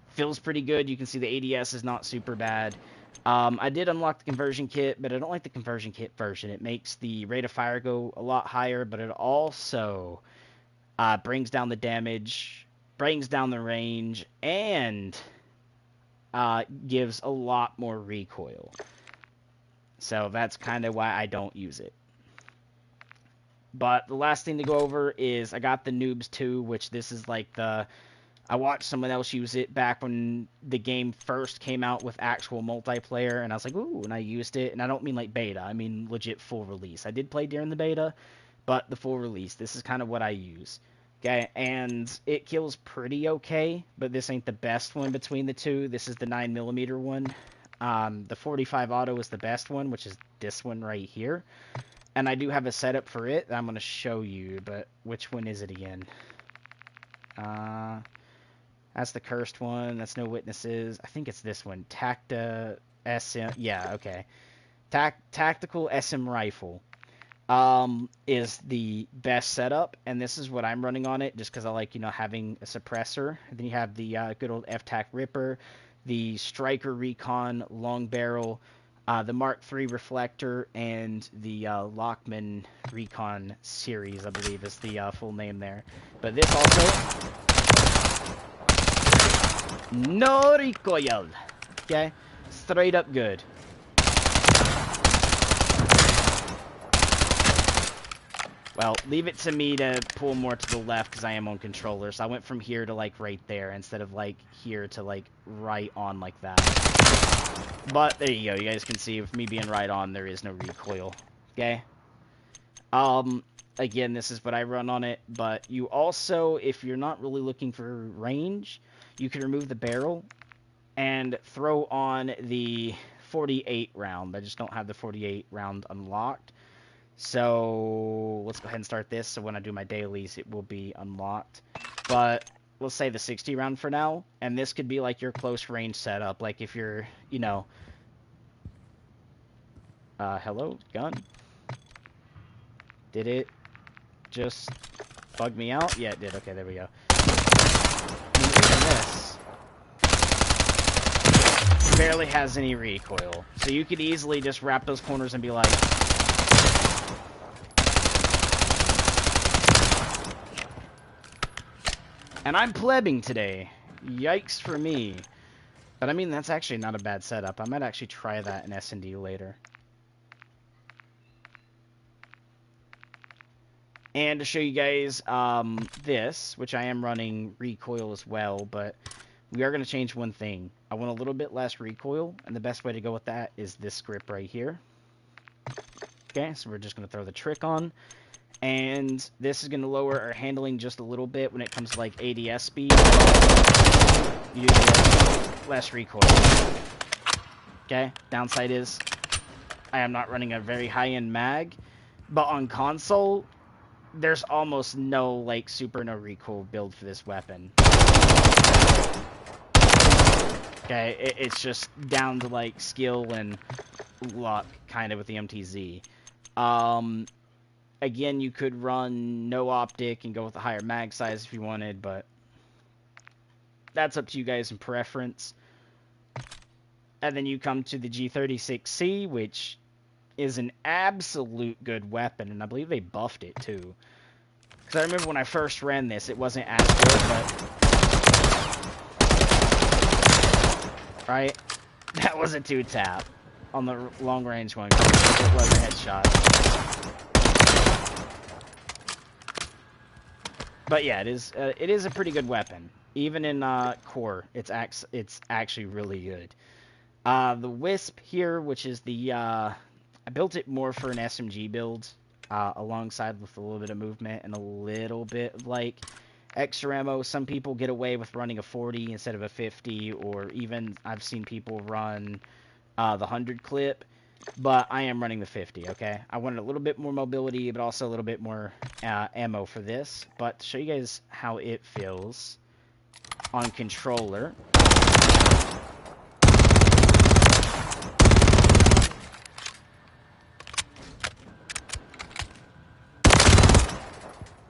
Feels pretty good. You can see the ADS is not super bad. I did unlock the conversion kit, but I don't like the conversion kit version. It makes the rate of fire go a lot higher, but it also brings down the damage, brings down the range, and gives a lot more recoil. So that's kind of why I don't use it. But the last thing to go over is I got the Noobs 2, which this is like the... I watched someone else use it back when the game first came out with actual multiplayer, and I was like, ooh, and I used it. And I don't mean like beta, I mean legit full release. I did play during the beta, but the full release, this is kind of what I use. Okay, and it kills pretty okay, but this ain't the best one between the two. This is the 9mm one. The 45 auto is the best one, which is this one right here. And I do have a setup for it that I'm going to show you, but which one is it again? That's the cursed one. That's no witnesses. I think it's this one. Tacta SM. Yeah, okay. Tactical SM rifle is the best setup, and this is what I'm running on it, just because I like, you know, having a suppressor. And then you have the good old F-Tac Ripper, the Striker Recon long barrel, the Mark III reflector, and the Lockman Recon series, I believe is the full name there. But this also... no recoil. Okay? Straight up good. Well, leave it to me to pull more to the left because I am on controller. So I went from here to like right there instead of like here to like right on like that. But there you go. You guys can see with me being right on, there is no recoil. Okay? Again, this is what I run on it. But you also, if you're not really looking for range, you can remove the barrel and throw on the 48 round. I just don't have the 48 round unlocked. So let's go ahead and start this. So when I do my dailies, it will be unlocked. But let's say the 60 round for now. And this could be like your close range setup. Like if you're, you know... hello? Gun? Did it just bug me out? Yeah, it did. Okay, there we go. This barely has any recoil. So you could easily just wrap those corners and be like... And I'm plebbing today. Yikes for me. But I mean, that's actually not a bad setup. I might actually try that in S&D later. And to show you guys this, which I am running recoil as well, but we are going to change one thing. I want a little bit less recoil, and the best way to go with that is this grip right here. Okay, so we're just going to throw the trick on. And this is going to lower our handling just a little bit when it comes to like ADS speed. You do this, less recoil. Okay, downside is I am not running a very high-end mag, but on console, there's almost no like super no recoil build for this weapon. Okay, it's just down to like skill and luck kind of with the MTZ. Again, you could run no optic and go with a higher mag size if you wanted, but that's up to you guys in preference. And then you come to the G36C, which is an absolute good weapon, and I believe they buffed it too. Because I remember when I first ran this, it wasn't as good, but... Right? That was a 2-tap on the long-range one. It was a headshot. But yeah, it is a pretty good weapon. Even in core, it's actually really good. The Wisp here, which is the I built it more for an SMG build, alongside with a little bit of movement and a little bit of like extra ammo. Some people get away with running a 40 instead of a 50, or even I've seen people run the 100 clip. But I am running the 50, okay? I wanted a little bit more mobility, but also a little bit more ammo for this. But to show you guys how it feels on controller.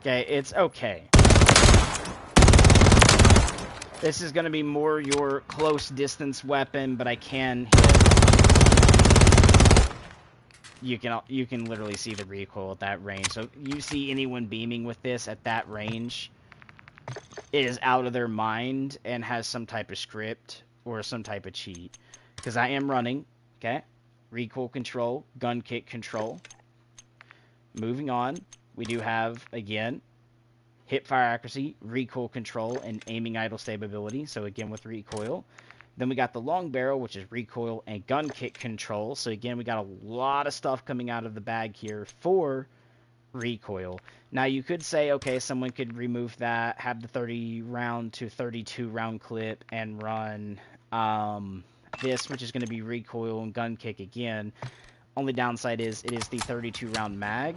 Okay, it's okay. This is going to be more your close distance weapon, but I can hit. You can literally see the recoil at that range. So you see anyone beaming with this at that range, it is out of their mind and has some type of script or some type of cheat. Because I am running, okay, recoil control, gun kick control. Moving on, we do have, again, hip fire accuracy, recoil control, and aiming idle stability. So again, with recoil. Then we got the long barrel, which is recoil and gun kick control. So again, we got a lot of stuff coming out of the bag here for recoil. Now you could say, okay, someone could remove that, have the 30 round to 32 round clip, and run this, which is going to be recoil and gun kick again. Only downside is it is the 32 round mag,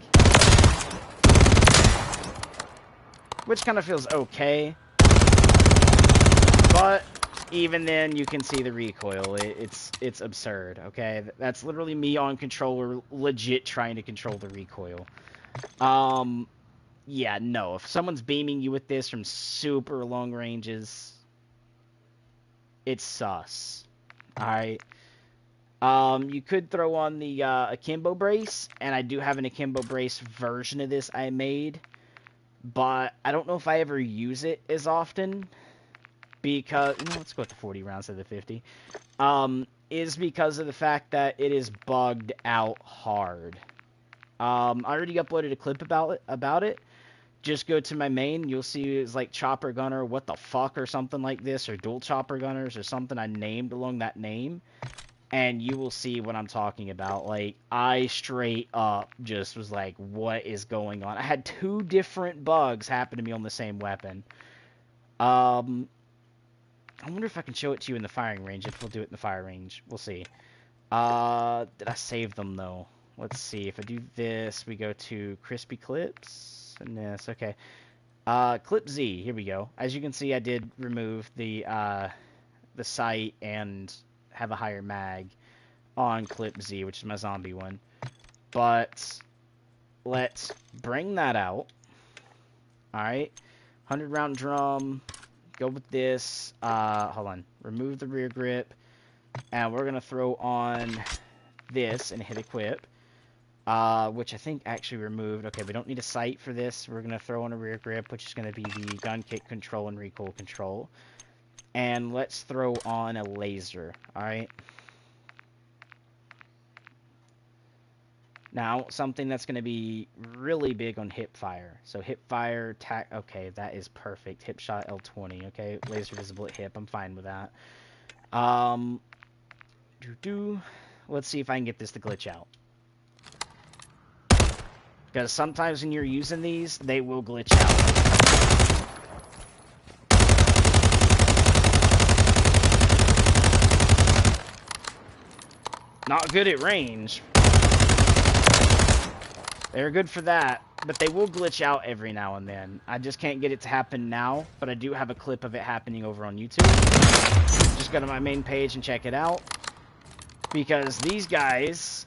which kind of feels okay, but even then you can see the recoil. It's absurd, okay? That's literally me on controller legit trying to control the recoil. Yeah, no, if someone's beaming you with this from super long ranges, it's sus. Alright. You could throw on the akimbo brace, and I do have an akimbo brace version of this I made, but I don't know if I ever use it as often, because, let's go with the 40 rounds of the 50, is because of the fact that it is bugged out hard. I already uploaded a clip about it. Just go to my main, you'll see it's like chopper gunner, what the fuck, or something like this, or dual chopper gunners, or something I named along that name, and you will see what I'm talking about. Like, I straight up just was like, what is going on? I had 2 different bugs happen to me on the same weapon. I wonder if I can show it to you in the firing range, if we'll do it in the fire range. We'll see. Did I save them, though? Let's see. If I do this, we go to crispy clips, and this, okay. Clip Z, here we go. As you can see, I did remove the sight and have a higher mag on clip Z, which is my zombie one. But let's bring that out. Alright. 100 round drum. Go with this. Hold on. Remove the rear grip. And we're going to throw on this and hit equip. Which I think actually removed. Okay, we don't need a sight for this. We're going to throw on a rear grip, which is going to be the gun kick control and recoil control. And let's throw on a laser. Alright. Now, something that's going to be really big on hip fire. So hip fire, okay, that is perfect. Hip shot L20, okay? Laser visible at hip, I'm fine with that. Let's see if I can get this to glitch out. Because sometimes when you're using these, they will glitch out. Not good at range. They're good for that, but they will glitch out every now and then. I just can't get it to happen now, but I do have a clip of it happening over on YouTube. Just go to my main page and check it out. Because these guys,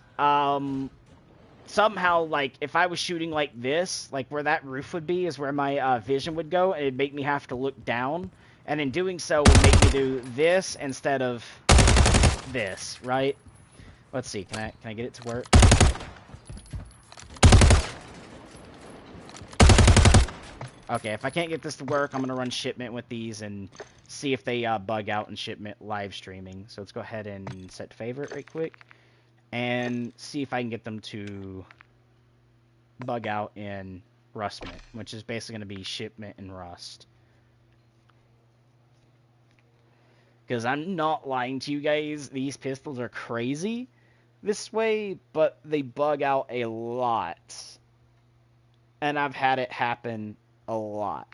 somehow, like, if I was shooting like this, like where that roof would be is where my vision would go, and it'd make me have to look down. And in doing so, would make me do this instead of this, right? Let's see, can I get it to work? Okay, if I can't get this to work, I'm going to run shipment with these and see if they bug out in shipment live streaming. So let's go ahead and set favorite right quick and see if I can get them to bug out in Rustment, which is basically going to be shipment and Rust. Because I'm not lying to you guys, these pistols are crazy this way, but they bug out a lot. And I've had it happen a lot.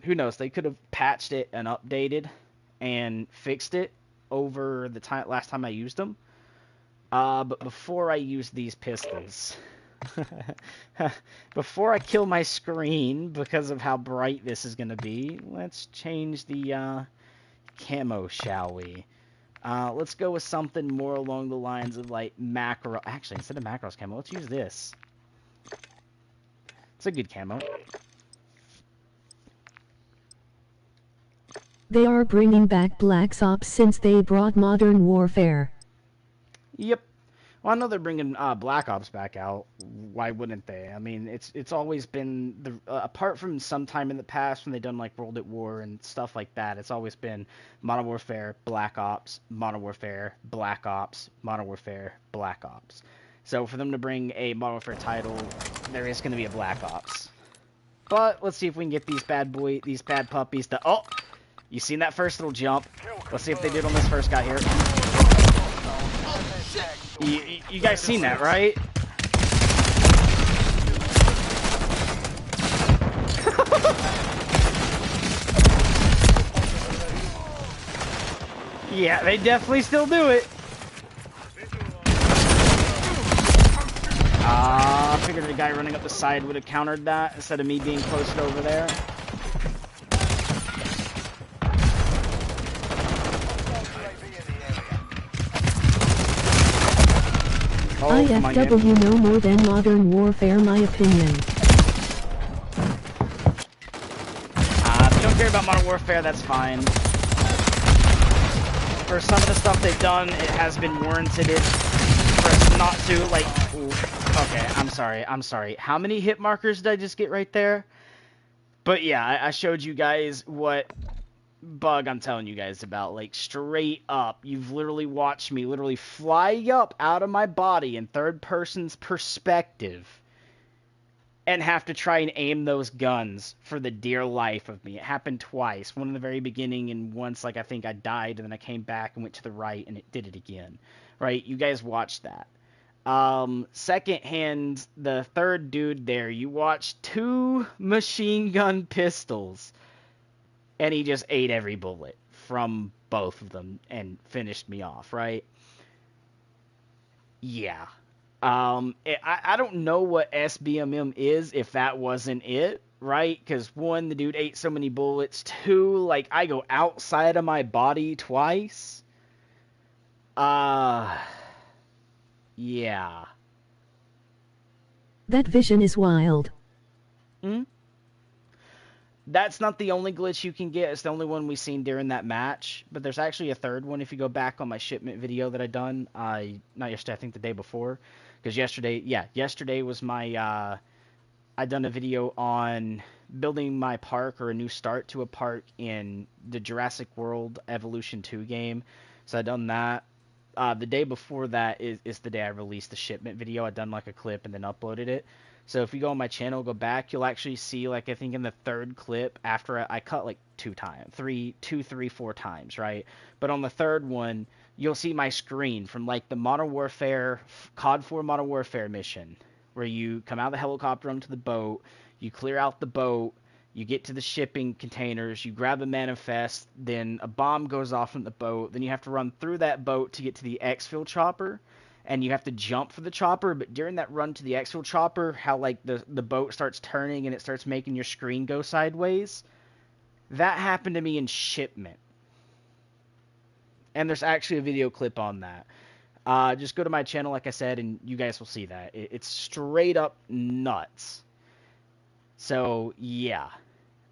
Who knows? They could have patched it and updated and fixed it over the last time I used them. But before I use these pistols, before I kill my screen because of how bright this is going to be, let's change the camo, shall we? Let's go with something more along the lines of like macro. Actually, instead of macros camo, let's use this. It's a good camo. They are bringing back Black Ops since they brought Modern Warfare. Yep. Well, I know they're bringing Black Ops back out. Why wouldn't they? I mean, it's always been the apart from some time in the past when they done like World at War and stuff like that. It's always been Modern Warfare, Black Ops, Modern Warfare, Black Ops, Modern Warfare, Black Ops. So for them to bring a Modern Warfare title, there is going to be a Black Ops. But let's see if we can get these bad puppies to. Oh, you seen that first little jump? Let's see if they did on this first guy here. You guys seen that, right? Yeah, they definitely still do it. I figured the guy running up the side would have countered that instead of me being posted over there. Oh, IFW no more than Modern Warfare, my opinion. If you don't care about Modern Warfare, that's fine. For some of the stuff they've done, it has been warranted for us not to, like... Ooh, okay, I'm sorry. How many hit markers did I just get right there? But yeah, I showed you guys what bug I'm telling you guys about. Like, straight up, you've literally watched me literally fly up out of my body in third person's perspective and have to try and aim those guns for the dear life of me. It happened twice, one in the very beginning and once, like, I think I died and then I came back and went to the right and it did it again, right? You guys watched that. Second hand, the third dude there, you watched 2 machine gun pistols and he just ate every bullet from both of them and finished me off, right? Yeah. I don't know what SBMM is if that wasn't it, right? Because 1, the dude ate so many bullets. 2, like, I go outside of my body twice. Yeah. That vision is wild. Hmm? That's not the only glitch you can get. It's the only one we've seen during that match. But there's actually a third one if you go back on my shipment video that I done. Not yesterday, I think the day before. Because yesterday was my... I done a video on building my park or a new start to a park in the Jurassic World Evolution 2 game. So I done that. The day before that is the day I released the shipment video. I done like a clip and then uploaded it. So if you go on my channel, go back, you'll actually see, like, I think in the third clip, after I cut like 2 times, 4 times, right? But on the third one, you'll see my screen from like the Modern Warfare, COD 4 Modern Warfare mission, where you come out of the helicopter onto the boat, you clear out the boat, you get to the shipping containers, you grab a manifest, then a bomb goes off from the boat, then you have to run through that boat to get to the exfil chopper, and you have to jump for the chopper, but during that run to the exfil chopper, how like the boat starts turning and it starts making your screen go sideways, that happened to me in Shipment. And there's actually a video clip on that. Just go to my channel, like I said, and you guys will see that. It's straight up nuts. So, yeah.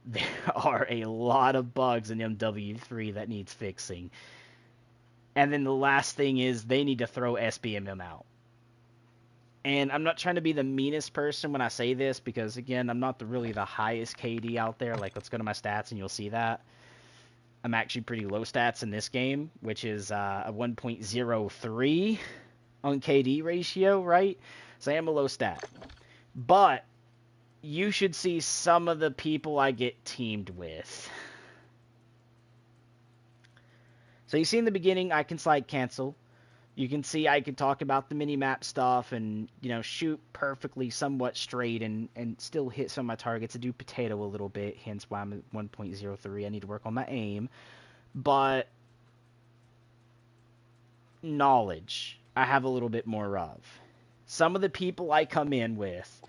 There are a lot of bugs in MW3 that needs fixing. And then the last thing is they need to throw SBMM out. And I'm not trying to be the meanest person when I say this, because, again, I'm not really the highest KD out there. Like, let's go to my stats and you'll see that. I'm actually pretty low stats in this game, which is a 1.03 on KD ratio, right? So I am a low stat. But you should see some of the people I get teamed with. So you see in the beginning, I can slide cancel. You can see I can talk about the mini-map stuff and, you know, shoot perfectly somewhat straight and still hit some of my targets. I do potato a little bit, hence why I'm at 1.03. I need to work on my aim. But knowledge, I have a little bit more of. Some of the people I come in with,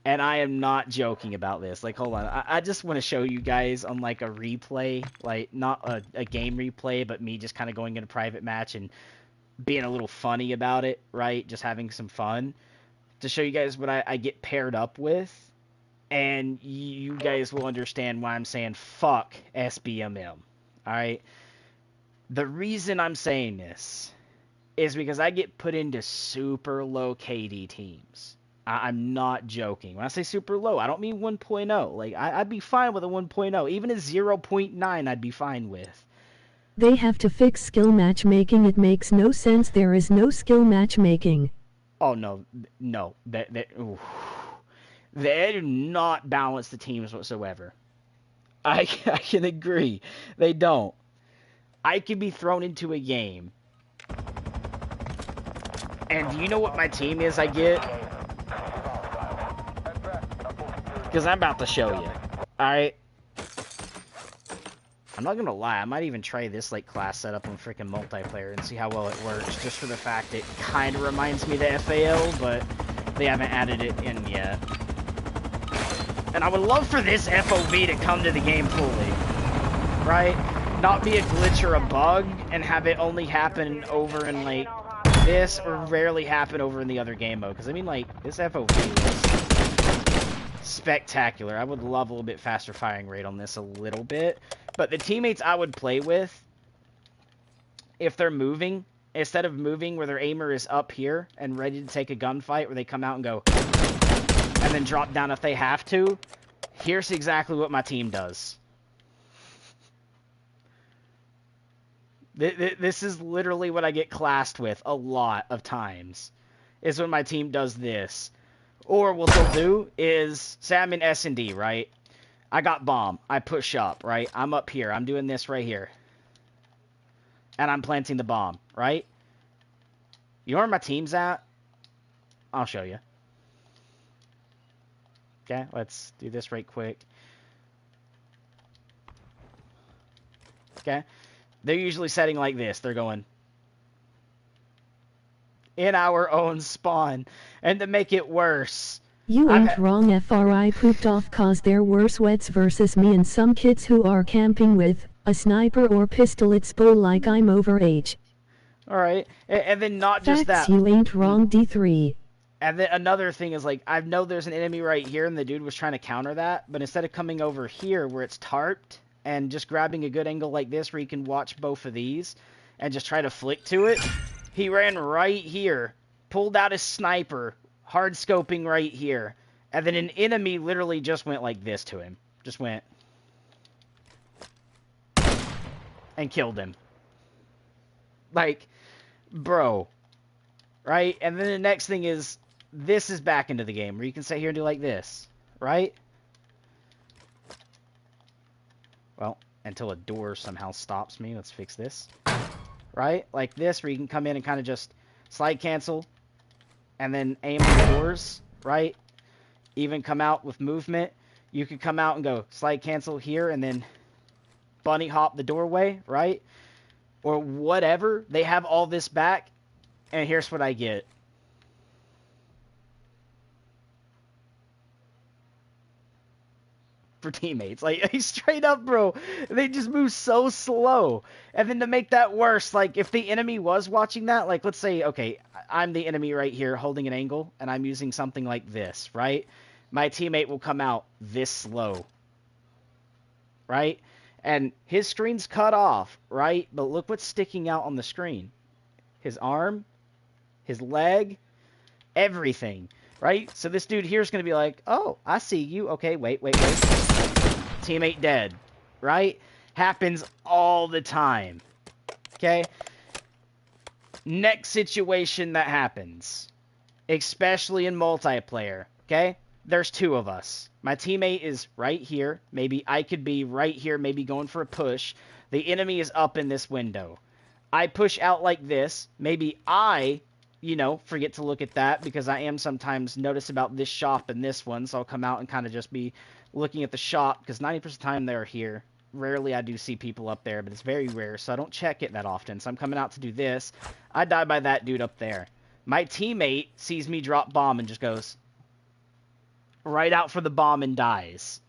and I am not joking about this. Like, hold on. I just want to show you guys on, like, a replay. Like, not a game replay, but me just kind of going in a private match and being a little funny about it, right? Just having some fun. To show you guys what I get paired up with. And you guys will understand why I'm saying fuck SBMM. Alright? The reason I'm saying this is because I get put into super low KD teams. I'm not joking. When I say super low, I don't mean 1.0. Like, I'd be fine with a 1.0. Even a 0.9 I'd be fine with. They have to fix skill matchmaking. It makes no sense. There is no skill matchmaking. Oh, no. No. They do not balance the teams whatsoever. I can agree. They don't. I could be thrown into a game. And do you know what my team is I get? Because I'm about to show you. Alright? I'm not gonna lie, I might even try this like class setup on freaking multiplayer and see how well it works, just for the fact it kind of reminds me of the FAL, but they haven't added it in yet. And I would love for this FOV to come to the game fully, right? Not be a glitch or a bug, and have it only happen over in like this, or rarely happen over in the other game mode. Because I mean, like, this FOV is spectacular. I would love a little bit faster firing rate on this a little bit. But the teammates I would play with, if they're moving, instead of moving where their aimer is up here and ready to take a gunfight, where they come out and go, and then drop down if they have to, here's exactly what my team does. This is literally what I get classed with a lot of times, is when my team does this. Or what they'll do is, say I'm in S&D, right? I got bomb. I push up, right? I'm up here. I'm doing this right here. And I'm planting the bomb, right? You know where my team's at? I'll show you. Okay, let's do this right quick. Okay. They're usually setting like this. They're going in our own spawn. And to make it worse, You ain't wrong, FRI pooped off cause there were sweats versus me and some kids who are camping with a sniper or pistol. It's bull like I'm over age. Alright, and then not just Facts, that. you ain't wrong, D3. And then another thing is, like, I know there's an enemy right here and the dude was trying to counter that, but instead of coming over here where it's tarped and just grabbing a good angle like this where you can watch both of these and just try to flick to it, he ran right here, pulled out his sniper, hard scoping right here, and then an enemy literally just went like this to him. Just went and killed him. Like, bro. Right? And then the next thing is, this is back into the game where you can sit here and do like this. Right? Well, until a door somehow stops me. Let's fix this. Right? Like this, where you can come in and kind of just slide cancel and then aim on the doors, right? Even come out with movement. You could come out and go slide cancel here and then bunny hop the doorway, right? Or whatever. They have all this back, and here's what I get. For teammates. Like, straight up, bro. They just move so slow. And then to make that worse, like, if the enemy was watching that, like, let's say, okay, I'm the enemy right here holding an angle, and I'm using something like this, right? My teammate will come out this slow, right? And his screen's cut off, right? But look what's sticking out on the screen. His arm, his leg, everything. Right? So this dude here is going to be like, oh, I see you. Okay, wait. Teammate dead. Right? Happens all the time. Okay? Next situation that happens. Especially in multiplayer. Okay? There's two of us. My teammate is right here. Maybe I could be right here, maybe going for a push. The enemy is up in this window. I push out like this. Maybe I forget to look at that because I am sometimes notice about this shop and this one, so I'll come out and kind of just be looking at the shop because 90% of the time they're here. Rarely I do see people up there, but it's very rare, so I don't check it that often. So I'm coming out to do this. I die by that dude up there. My teammate sees me drop bomb and just goes right out for the bomb and dies.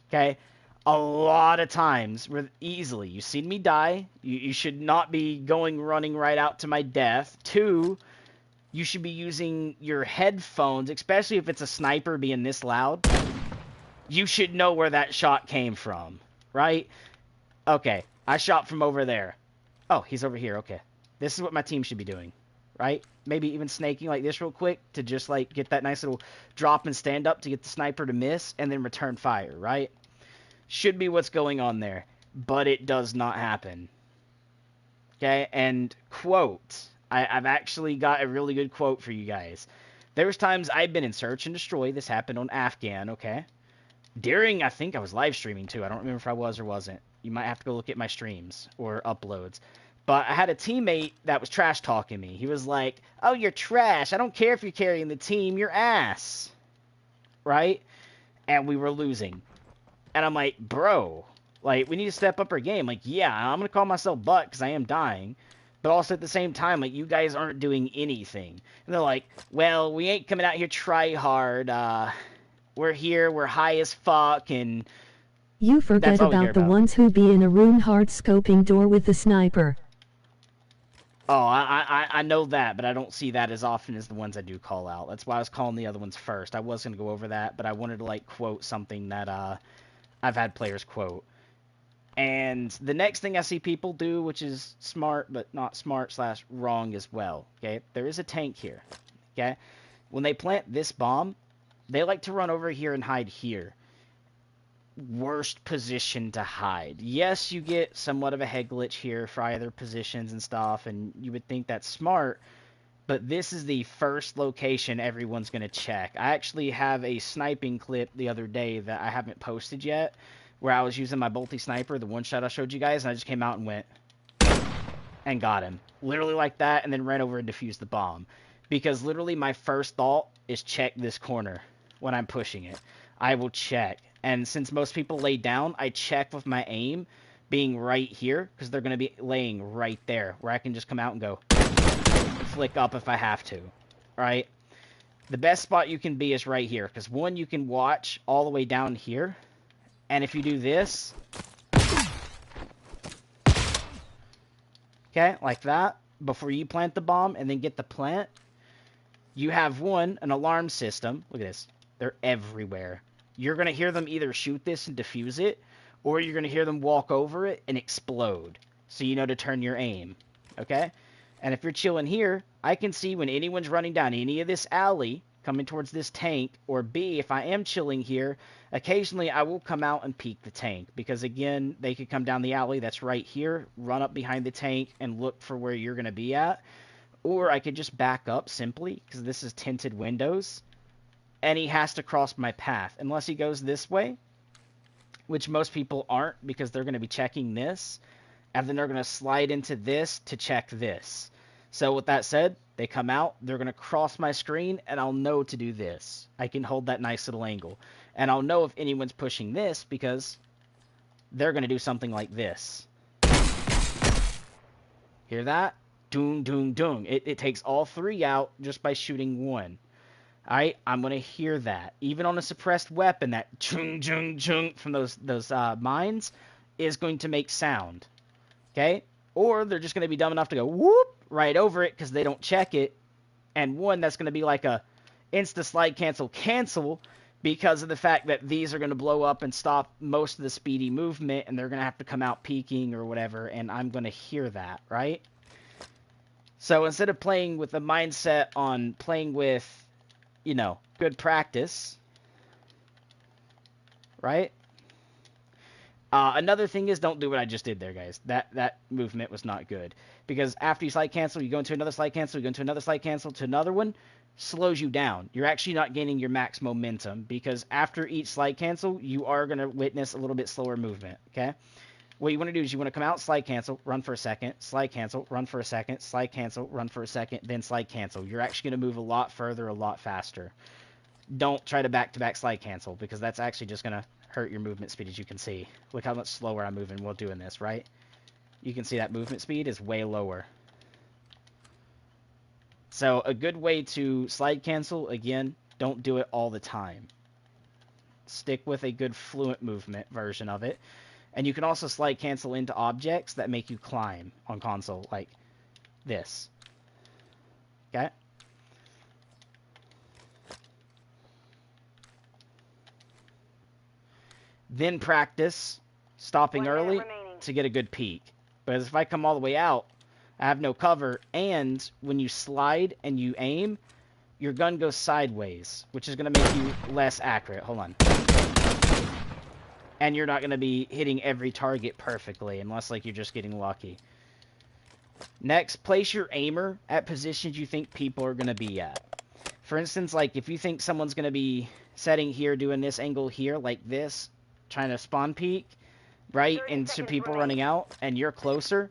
Okay? A lot of times, easily, you've seen me die. You should not be running right out to my death. 2, you should be using your headphones, especially if it's a sniper being this loud. You should know where that shot came from, right? Okay, I shot from over there. Oh, he's over here, okay. This is what my team should be doing, right? Maybe even snaking like this real quick to just, like, get that nice little drop and stand up to get the sniper to miss and then return fire, right? Should be what's going on there, but it does not happen. Okay, and quote... I've actually got a really good quote for you guys. There was times I've been in search and destroy. This happened on Afghan, okay? I think I was live streaming too. I don't remember if I was or wasn't. You might have to go look at my streams or uploads. But I had a teammate that was trash talking me. He was like, oh, you're trash. I don't care if you're carrying the team. You're ass. Right? And we were losing. And I'm like, bro, like, we need to step up our game. Like, yeah, I'm going to call myself butt because I am dying. But also at the same time, like, you guys aren't doing anything. And they're like, well, we ain't coming out here try hard. We're here, we're high as fuck, and you forget about the ones who be in a room hard scoping door with the sniper. Oh, I know that, but I don't see that as often as the ones I do call out. That's why I was calling the other ones first. I was going to go over that, but I wanted to, like, quote something that I've had players quote. And the next thing I see people do, which is smart, but not smart / wrong as well, okay? There is a tank here, okay? When they plant this bomb, they like to run over here and hide here. Worst position to hide. Yes, you get somewhat of a head glitch here for either positions and stuff, and you would think that's smart, but this is the first location everyone's going to check. I actually have a sniping clip the other day that I haven't posted yet, where I was using my bolty sniper, the one shot I showed you guys, and I just came out and went and got him. Literally like that, and then ran over and defused the bomb. Because literally my first thought is check this corner when I'm pushing it. I will check. And since most people lay down, I check with my aim being right here, because they're going to be laying right there, where I can just come out and go flick up if I have to. Right? The best spot you can be is right here, because one, you can watch all the way down here. And if you do this, okay, like that, before you plant the bomb and then get the plant, you have an alarm system. Look at this. They're everywhere. You're going to hear them either shoot this and defuse it, or you're going to hear them walk over it and explode. So you know to turn your aim, okay? And if you're chilling here, I can see when anyone's running down any of this alley, coming towards this tank, or B, if I am chilling here, occasionally I will come out and peek the tank, because again, they could come down the alley that's right here, run up behind the tank, and look for where you're going to be at, or I could just back up simply, because this is tinted windows, and he has to cross my path, unless he goes this way, which most people aren't because they're going to be checking this, and then they're going to slide into this to check this. So with that said, they come out, they're going to cross my screen, and I'll know to do this. I can hold that nice little angle. And I'll know if anyone's pushing this because they're going to do something like this. Hear that? Doom, doom, doom. It takes all three out just by shooting one. Alright, I'm going to hear that. Even on a suppressed weapon, that chung, chung, chung from those mines is going to make sound. Okay? Or they're just going to be dumb enough to go whoop right over it because they don't check it. And one, that's going to be like a insta-slide cancel because of the fact that these are going to blow up and stop most of the speedy movement, and they're going to have to come out peeking or whatever, and I'm going to hear that, right? So instead of playing with the mindset on playing with, you know, good practice, right? Another thing is, don't do what I just did there, guys. That movement was not good. Because after you slide cancel, you go into another slide cancel, you go into another slide cancel to another one, slows you down. You're actually not gaining your max momentum, because after each slide cancel, you are going to witness a little bit slower movement, okay? What you want to do is you want to come out, slide cancel, run for a second, slide cancel, run for a second, slide cancel, run for a second, then slide cancel. You're actually going to move a lot further, a lot faster. Don't try to back-to-back slide cancel, because that's actually just going to hurt your movement speed, as you can see. Look how much slower I'm moving while doing this, right? You can see that movement speed is way lower. So a good way to slide cancel, again, don't do it all the time. Stick with a good fluent movement version of it. And you can also slide cancel into objects that make you climb on console, like this. Okay? Then practice stopping early to get a good peek. Because if I come all the way out, I have no cover, and when you slide and you aim, your gun goes sideways, which is going to make you less accurate. Hold on. And you're not going to be hitting every target perfectly, unless like you're just getting lucky. Next, place your aimer at positions you think people are going to be at. For instance, like if you think someone's going to be setting here, doing this angle here, like this, trying to spawn peek, right, into people running out, and you're closer,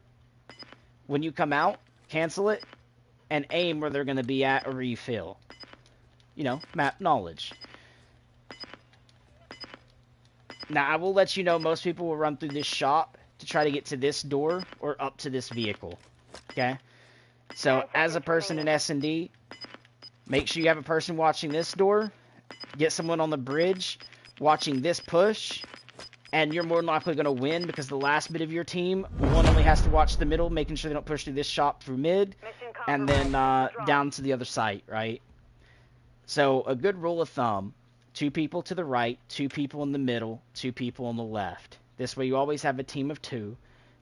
when you come out, cancel it, and aim where they're going to be at or refill. You know, map knowledge. Now, I will let you know, most people will run through this shop to try to get to this door or up to this vehicle. Okay? So, as a person in S&D, make sure you have a person watching this door, get someone on the bridge watching this push, and you're more than likely going to win because the last bit of your team, one only has to watch the middle, making sure they don't push through this shop through mid, and then down to the other site, right? So, a good rule of thumb, 2 people to the right, 2 people in the middle, 2 people on the left. This way you always have a team of 2.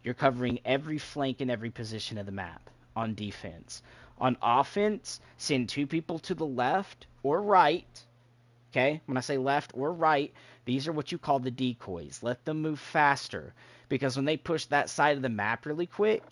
You're covering every flank and every position of the map on defense. On offense, send 2 people to the left or right. Okay? When I say left or right, these are what you call the decoys. Let them move faster. Because when they push that side of the map really quick,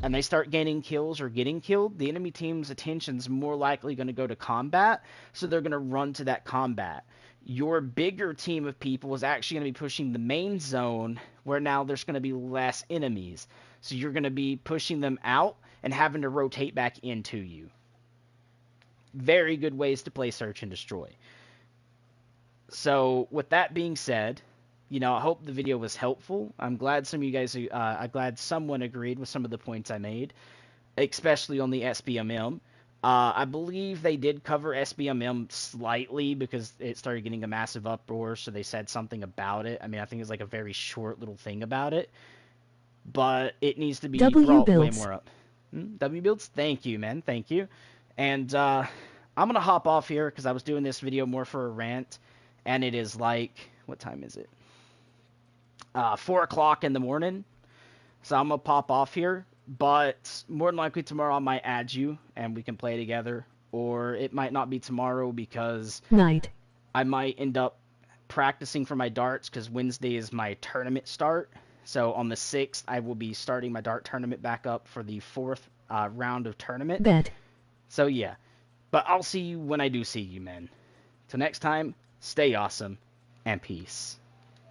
and they start gaining kills or getting killed, the enemy team's attention's more likely going to go to combat, so they're going to run to that combat. Your bigger team of people is actually going to be pushing the main zone, where now there's going to be less enemies. So you're going to be pushing them out and having to rotate back into you. Very good ways to play Search and Destroy. So, with that being said, you know, I hope the video was helpful. I'm glad some of you guys, I'm glad someone agreed with some of the points I made, especially on the SBMM. I believe they did cover SBMM slightly because it started getting a massive uproar, so they said something about it. I mean, I think it's like a very short little thing about it, but it needs to be brought way more up. W Builds, thank you, man, thank you. And I'm going to hop off here because I was doing this video more for a rant, and it is like, what time is it? 4 o'clock in the morning, so I'm going to pop off here. But more than likely tomorrow I might add you and we can play together. Or it might not be tomorrow because I might end up practicing for my darts because Wednesday is my tournament start. So on the 6th I will be starting my dart tournament back up for the 4th round of tournament. So yeah. But I'll see you when I do see you, men. Till next time, stay awesome and peace.